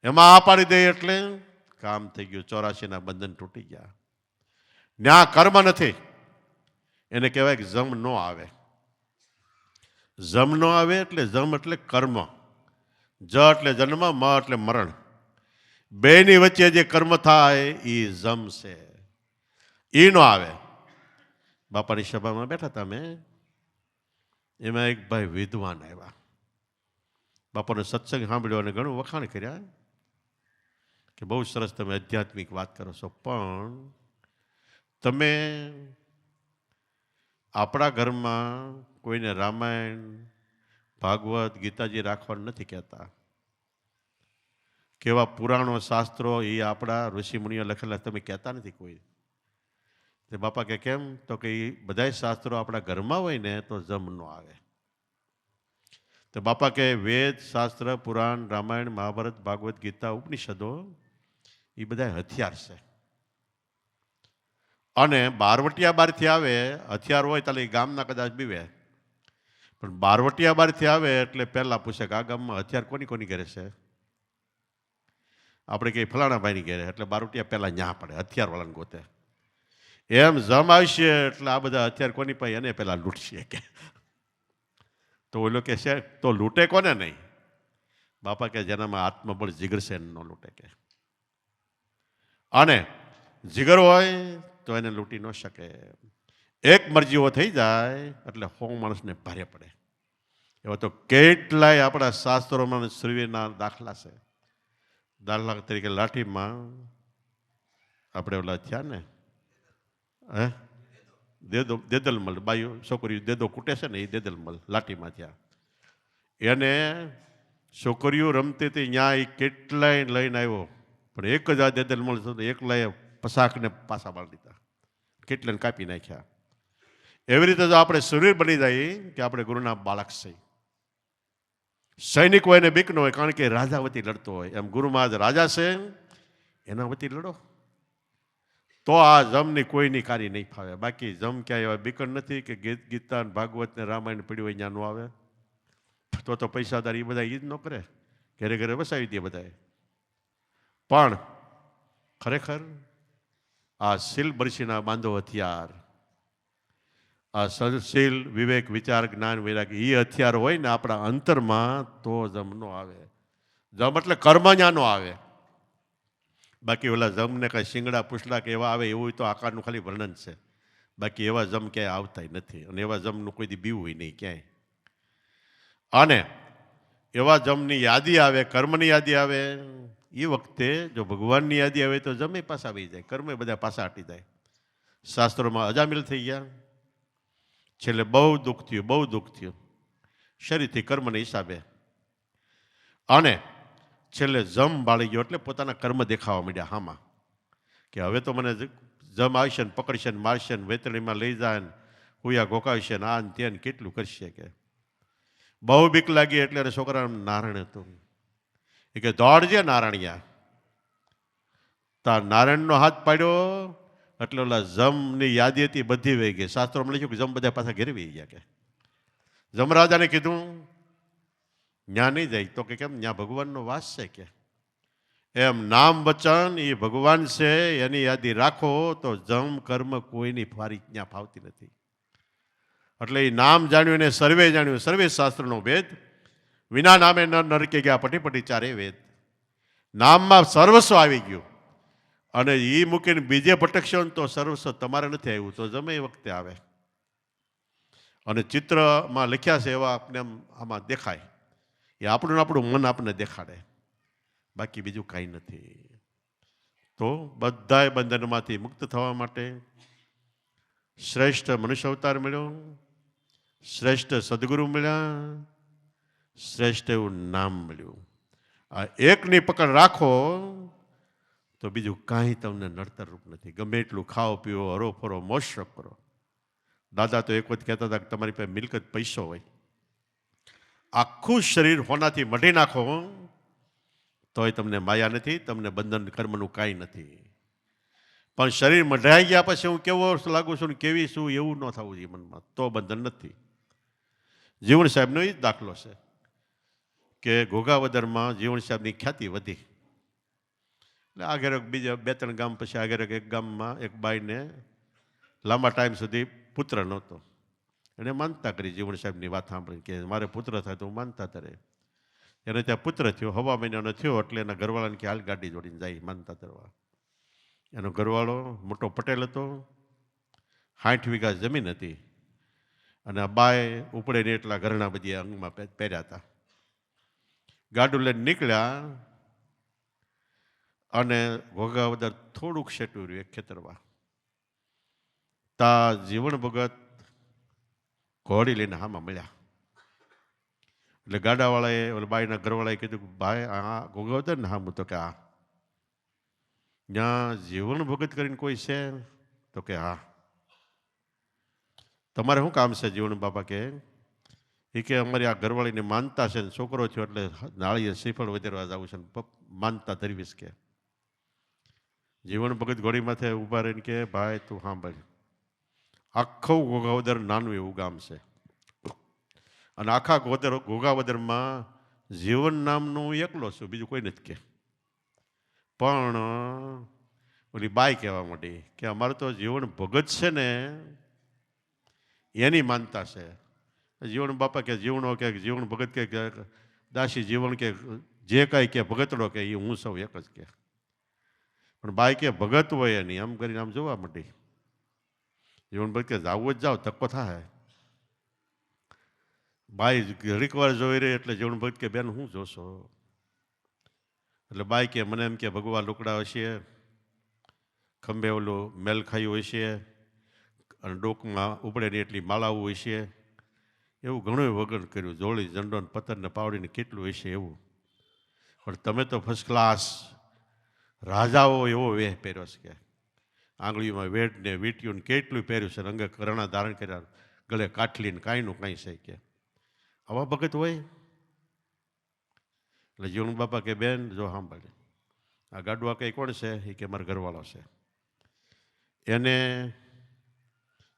એમાં આ પાડી દે એટલે કામ થઈ ગયું. 84ના બંધન તૂટી ગયા. ન્યા કર્મ નથી, એને કહેવાય કે જમ ન આવે. જમ ન આવે એટલે જમ એટલે કર્મ. જ એટલે જન્મ, મ એટલે મરણ. બેની વચ્ચે જે કર્મ થાય એ જમ છે, એ ન આવે. બાપાની સભામાં બેઠા હતા અમે, એમાં એક ભાઈ વિદ્વાન આવ્યા. બાપાનો સત્સંગ સાંભળ્યો અને ઘણું વખાણ કર્યા કે બહુ સરસ તમે આધ્યાત્મિક વાત કરો છો, પણ તમે આપણા ઘરમાં કોઈને રામાયણ, ભાગવત, ગીતાજી રાખવાનું નથી કહેતા. કેવા પુરાણો, શાસ્ત્રો એ આપણા ઋષિમુનિઓ લખેલા તમે કહેતા નથી કોઈ. તે બાપા કે કેમ? તો કે એ બધા શાસ્ત્રો આપણા ઘરમાં હોય ને તો જમ ન આવે. તો બાપા કે વેદ, શાસ્ત્ર, પુરાણ, રામાયણ, મહાભારત, ભાગવત, ગીતા, ઉપનિષદો એ બધા હથિયાર છે. અને બારવટિયા બારથી આવે, હથિયાર હોય તાલે ગામના કદાચ બીવે, પણ બારવટિયા બારથી આવે એટલે પહેલા પૂછે કે આ ગામમાં હથિયાર કોની કોની ઘરે છે? આપણે કહીએ ફલાણા ભાઈની ઘરે, એટલે બારવટિયા પહેલા ન્યા પડે, હથિયાર વાળાને ગોતે. એમ જમ આવશે એટલે આ બધા હથિયાર કોની પાસે? એને પહેલા લૂંટશે કે. તો ઓલો કે છે તો લૂંટે કોને નહીં? બાપા કે જેનામાં આત્મબળ જીગર છે ન લૂંટે કે. અને જીગર હોય તો એને લૂંટી ન શકે. એક મરજીઓ થઈ જાય એટલે 100 માણસને ભારે પડે. એવા તો કેટલાય આપણા શાસ્ત્રોમાં શ્રીવીરના દાખલા છે. દાખલા તરીકે લાઠીમાં આપણે ઓલા થયા ને દેદલમલ, બાયુ છોકરીઓ દેદો કૂટે છે ને, એ દેદલમલ લાઠીમાં થયા. એને છોકરીઓ રમતી હતી ત્યાં એ કેટલાય લઈને આવ્યો, પણ એક જ આ દેદલમલ એકલાએ પસાકને પાછા બાળી દીધા, કેટલાને કાપી નાખ્યા. એવી રીતે જો આપણે શરીર બની જાય કે આપણે ગુરુના બાળક છીએ. સૈનિક હોય ને બીક ન હોય, કારણ કે રાજા વતી લડતો હોય. એમ ગુરુમાં જ રાજા છે, એના વતી લડો તો આ જમની કોઈની કાર્ય નહીં ફાવે. બાકી જમ ક્યાંય એવા બીકણ નથી કે ગીતા ભાગવત ને રામાયણ પડ્યું હોય ત્યાં ન આવે. તો પૈસાદાર એ બધા એ જ ન કરે, ઘરે ઘરે વસાવી દે બધાએ. પણ ખરેખર આ શીલ બરસીના બાંધો હથિયાર, આ સદશીલ વિવેક વિચાર જ્ઞાન વૈરાગ એ હથિયાર હોય ને આપણા અંતરમાં, તો જમ નો આવે. જમ એટલે કર્મ ત્યાં નો આવે. બાકી ઓલા જમને કાંઈ શિંગડા પૂછલા કે એવા આવે એવું તો આકારનું ખાલી વર્ણન છે. બાકી એવા જમ ક્યાંય આવતા નથી, અને એવા જમનું કોઈ દી બીવું નહીં ક્યાંય. અને એવા જમની યાદી આવે, કર્મની યાદી આવે, એ વખતે જો ભગવાનની યાદી આવે તો જમે પાછા આવી જાય, કર્મે બધા પાછા હટી જાય. શાસ્ત્રોમાં અજામિલ થઈ ગયા, છેલ્લે બહુ દુઃખ થયું, બહુ દુઃખ થયું શરીરથી કર્મને હિસાબે. અને છેલ્લે જમ બાળી ગયો એટલે પોતાના કર્મ દેખાવા માંડ્યા હામાં, કે હવે તો મને જમ આવશે ને પકડશે ને મારશે ને વેતણીમાં લઈ જાય ને હુયા ગોકાવશે ને આ ને તે કેટલું કરશે. કે બહુ બીક લાગી એટલે એને છોકરાનું નારાયણ હતું. એ કે દોડજે નારાયણિયા. તાર નારાયણનો હાથ પાડ્યો એટલે ઓલા જમની યાદી હતી બધી વહી ગઈ. શાસ્ત્રોમાં લખ્યું કે જમ બધા પાછા ઘેર વહી ગયા. કે જમરાજાને કીધું ન્યા નહીં જાય, તો કે કેમ, ન્યા ભગવાનનો વાસ છે. કે એમ નામ વચન એ ભગવાન છે, એની યાદી રાખો તો જમ કર્મ કોઈની ફારી ત્યાં ફાવતી નથી. એટલે એ નામ જાણ્યું ને સર્વે જાણ્યું, સર્વે શાસ્ત્રનો ભેદ. વિના નામે ન નરકે ગયા પટી પટી ચારે વેદ. નામમાં સર્વસ્વ આવી ગયું, અને એ મૂકીને બીજે ભટકશો ને તો સર્વસ્વ તમારે નથી આવ્યું, તો જમે એ વખતે આવે. અને ચિત્રમાં લખ્યા છે એવા આપણે આમાં દેખાય, એ આપણું મન આપણને દેખાડે, બાકી બીજું કાંઈ નથી. તો બધાય બંધનમાંથી મુક્ત થવા માટે શ્રેષ્ઠ મનુષ્ય અવતાર મળ્યો, શ્રેષ્ઠ સદગુરુ મળ્યા, શ્રેષ્ઠ એવું નામ મળ્યું. આ એકની પકડ રાખો તો બીજું કાંઈ તમને નડતર રૂપ નથી. ગમે એટલું ખાઓ પીવો, હરો ફરો, મોજ શોખ કરો. દાદા તો એક વખત કહેતા હતા કે તમારી પાસે મિલકત પૈસો હોય, આખું શરીર હોનાથી મઢી નાખો તોય તમને માયા નથી, તમને બંધન કર્મનું કાંઈ નથી. પણ શરીર મઢાઈ ગયા પછી હું કેવો લાગુ છું ને કેવી છું એવું ન થવું જોઈએ મનમાં, તો બંધન નથી. જીવણ સાહેબનો એ જ દાખલો છે કે ઘોઘાવદરમાં જીવણ સાહેબની ખ્યાતિ વધી. એટલે આગળ બીજા 2-3 ગામ પછી આગળ એક ગામમાં એક બાઈને લાંબા ટાઈમ સુધી પુત્ર નહોતો. એને માનતા કરી જીવણ સાહેબની વાત સાંભળી કે મારે પુત્ર થાય તો હું માનતા તરે. એને ત્યાં પુત્ર થયો, 1.5 મહિનાનો થયો એટલે એના ઘરવાળાને કે હાલ ગાડી જોડીને જાય માનતા તરવા. એનો ઘરવાળો મોટો પટેલ હતો, 60 વીઘા જમીન હતી, અને આ બાય ઉપડે ને એટલા ઘરના બધી અંગમાં પહેર્યા હતા. ગાડું લઈને નીકળ્યા અને ઘોઘાવદર થોડુંક શેટું રહ્યું એક ખેતરમાં. તા જીવણ ભગત ઘોડી લઈને હામાં મળ્યા. એટલે ગાડાવાળાએ ઓલા બાઈના ઘરવાળાએ કીધું કે ભાઈ આ ઘોઘાવદર ને હામું? તો કે હા. ત્યાં જીવણ ભગત કરીને કોઈ છે? તો કે હા. તમારે શું કામ છે જીવણ બાપા? કે એ કે અમારી આ ઘરવાળીને માનતા છે ને છોકરો થયો એટલે નાળીએ શ્રીફળ વધારવા જવું છે ને માનતા ધરવીશ. કે જીવણ ભગત ઘોડી માથે ઊભા રહીને કે ભાઈ તું સાંભળ, આખું ઘોઘાવદર નાનું એવું ગામ છે, અને આખા ઘોઘાવદરમાં જીવન નામનું એકલો છું, બીજું કોઈ નથી. કે પણ ઓલી બાઈ કહેવા માંડી કે અમારે તો જીવન ભગત છે ને એની માનતા છે. જીવણ બાપા કે જીવણો કે જીવણ ભગત કે દાસી જીવણ કે જે કાંઈ કે ભગતડો કે એ હું સૌ એક જ. કે પણ બાઈ કે ભગત હોય એની, આમ કરીને આમ જોવા માંડી. જીવન ભગત કે જાવું જ જાઓ, ધક્કો થાય. બાઈ ઘડીક વાર જોઈ રહી એટલે જીવણ ભગત કે બેન હું જોશો? એટલે બાઈ કે મને એમ કે ભગવાન લુકડા હશે, ખંભે ઓલું મેલ ખાયું હશે, અને ડોકમાં ઉપડેની એટલી માળાઓ હોય છે, એવું ઘણું વગણ કર્યું, જોડી ઝંડો ને પતર ને પાવડીને કેટલું હશે એવું. પણ તમે તો ફર્સ્ટ ક્લાસ રાજાઓ એવો વેહ પહેર્યો છે. કે આંગળીમાં વેઢ ને વીંટ્યું ને કેટલું પહેર્યું છે, રંગે કરણા ધારણ કર્યા, ગળે કાઠલીને કાંઈનું કાંઈ છે કે આવા ભગત હોય. એટલે જીવણ બાપા કે બેન જો સાંભળે, આ ગાડવા કંઈ કોણ છે? એ કે મારા ઘરવાળો છે. એને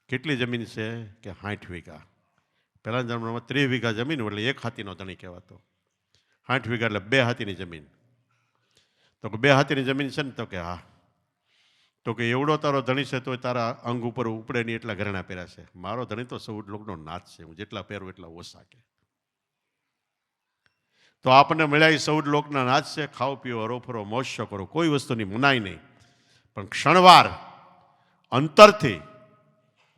કેટલી જમીન છે? કે 60 વીઘા. પહેલાના જમાનામાં 30 વીઘા જમીન એટલે એક હાથીનો ધણી કહેવાતો. 60 વીઘા એટલે 2 હાથીની જમીન. તો કે 2 હાથીની જમીન છે ને? તો કે હા. તો કે એવડો તારો ધણી છે તો તારા અંગ ઉપર ઉપડે નહીં એટલા ઘરેણા પહેર્યા છે. મારો ધણી તો 14 લોકનો નાથ છે, હું જેટલા પહેરું એટલા ઓછા કે. તો આપણને મળ્યા એ 14 લોકના નાથ છે. ખાઓ પીઓ, હરોફરો, મોજ કરો, કોઈ વસ્તુની મનાઈ નહીં, પણ ક્ષણવાર અંતરથી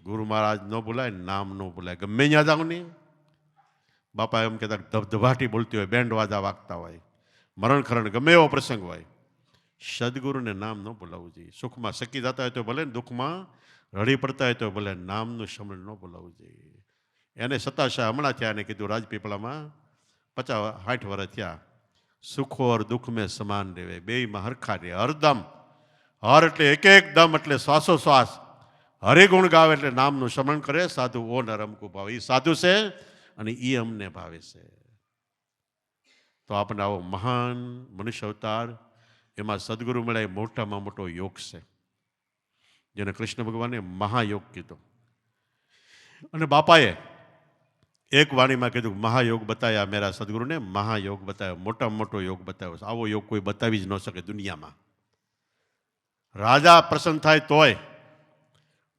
ગુરુ મહારાજ ન બોલાય, નામ ન બોલાય. ગમે ત્યાં જાવ નહીં, બાપા એમ કહેતા ધબધબાટી બોલતી હોય, બેન્ડ વાજા વાગતા હોય, મરણ ખરણ ગમે એવો પ્રસંગ હોય, સદગુરુને નામ ન બોલાવવું જોઈએ. સુખમાં સકી જતા હોય તો ભલે, દુઃખમાં રડી પડતા હોય તો ભલે, નામનું સ્મરણ ન બોલાવવું જોઈએ. એને સતાશા હમણાં થયા, એને કીધું રાજપીપળામાં 50-60 વર્ષ થયા. સુખો ઓર દુઃખ મેં સમાન રહેવે, બેયમાં હરખા રહે. હરદમ, હર એટલે એક એક દમ એટલે શ્વાસોશ્વાસ હરિગુણ ગાવે એટલે નામનું સ્મરણ કરે. સાધુ ઓ નરમકુ ભાવ, એ સાધુ છે અને એ અમને ભાવે છે. તો આપણને આવો મહાન મનુષ્ય અવતાર, એમાં સદગુરુ મળે એ મોટામાં મોટો યોગ છે, જેને કૃષ્ણ ભગવાને મહાયોગ કીધો. અને બાપાએ એક વાણીમાં કીધું, મહાયોગ બતાયા મેરા સદગુરુને, મહાયોગ બતાવ્યો, મોટામાં મોટો યોગ બતાવ્યો. આવો યોગ કોઈ બતાવી જ ન શકે દુનિયામાં. રાજા પ્રસન્ન થાય તોય,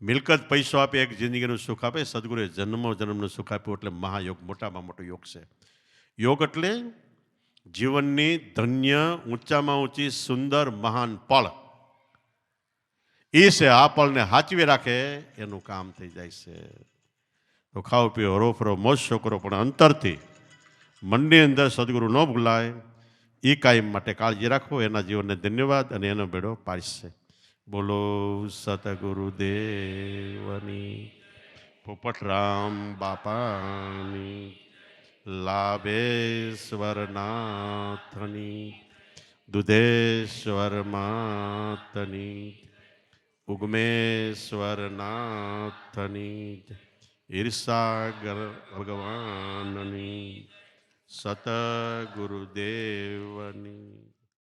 મિલકત પૈસો આપે, એક જિંદગીનું સુખ આપે, સદગુરુએ જન્મો જન્મનું સુખ આપ્યું. એટલે મહાયોગ મોટામાં મોટો યોગ છે. યોગ એટલે જીવનની ધન્ય ઊંચામાં ઊંચી સુંદર મહાન પળ. એ છે, આ પળને હાચવી રાખે એનું કામ થઈ જાય છે. તો ખાઓ પીઓ, હરોફરો, મોજ કરો, પણ અંતરથી મનની અંદર સદગુરુ ન ભૂલાય, એ કાયમ માટે કાળજી રાખો. એના જીવનને ધન્યવાદ અને એનો બેડો પાડશે. બોલો સતગુરુદેવની, પોપટરામ બાપાની, લાભેશ્વરનાથની, દુધેશ્વર માતની, ઉગમેશ્વરનાથની, ઈર્ષાગર ભગવાનની, સતગુરુદેવની.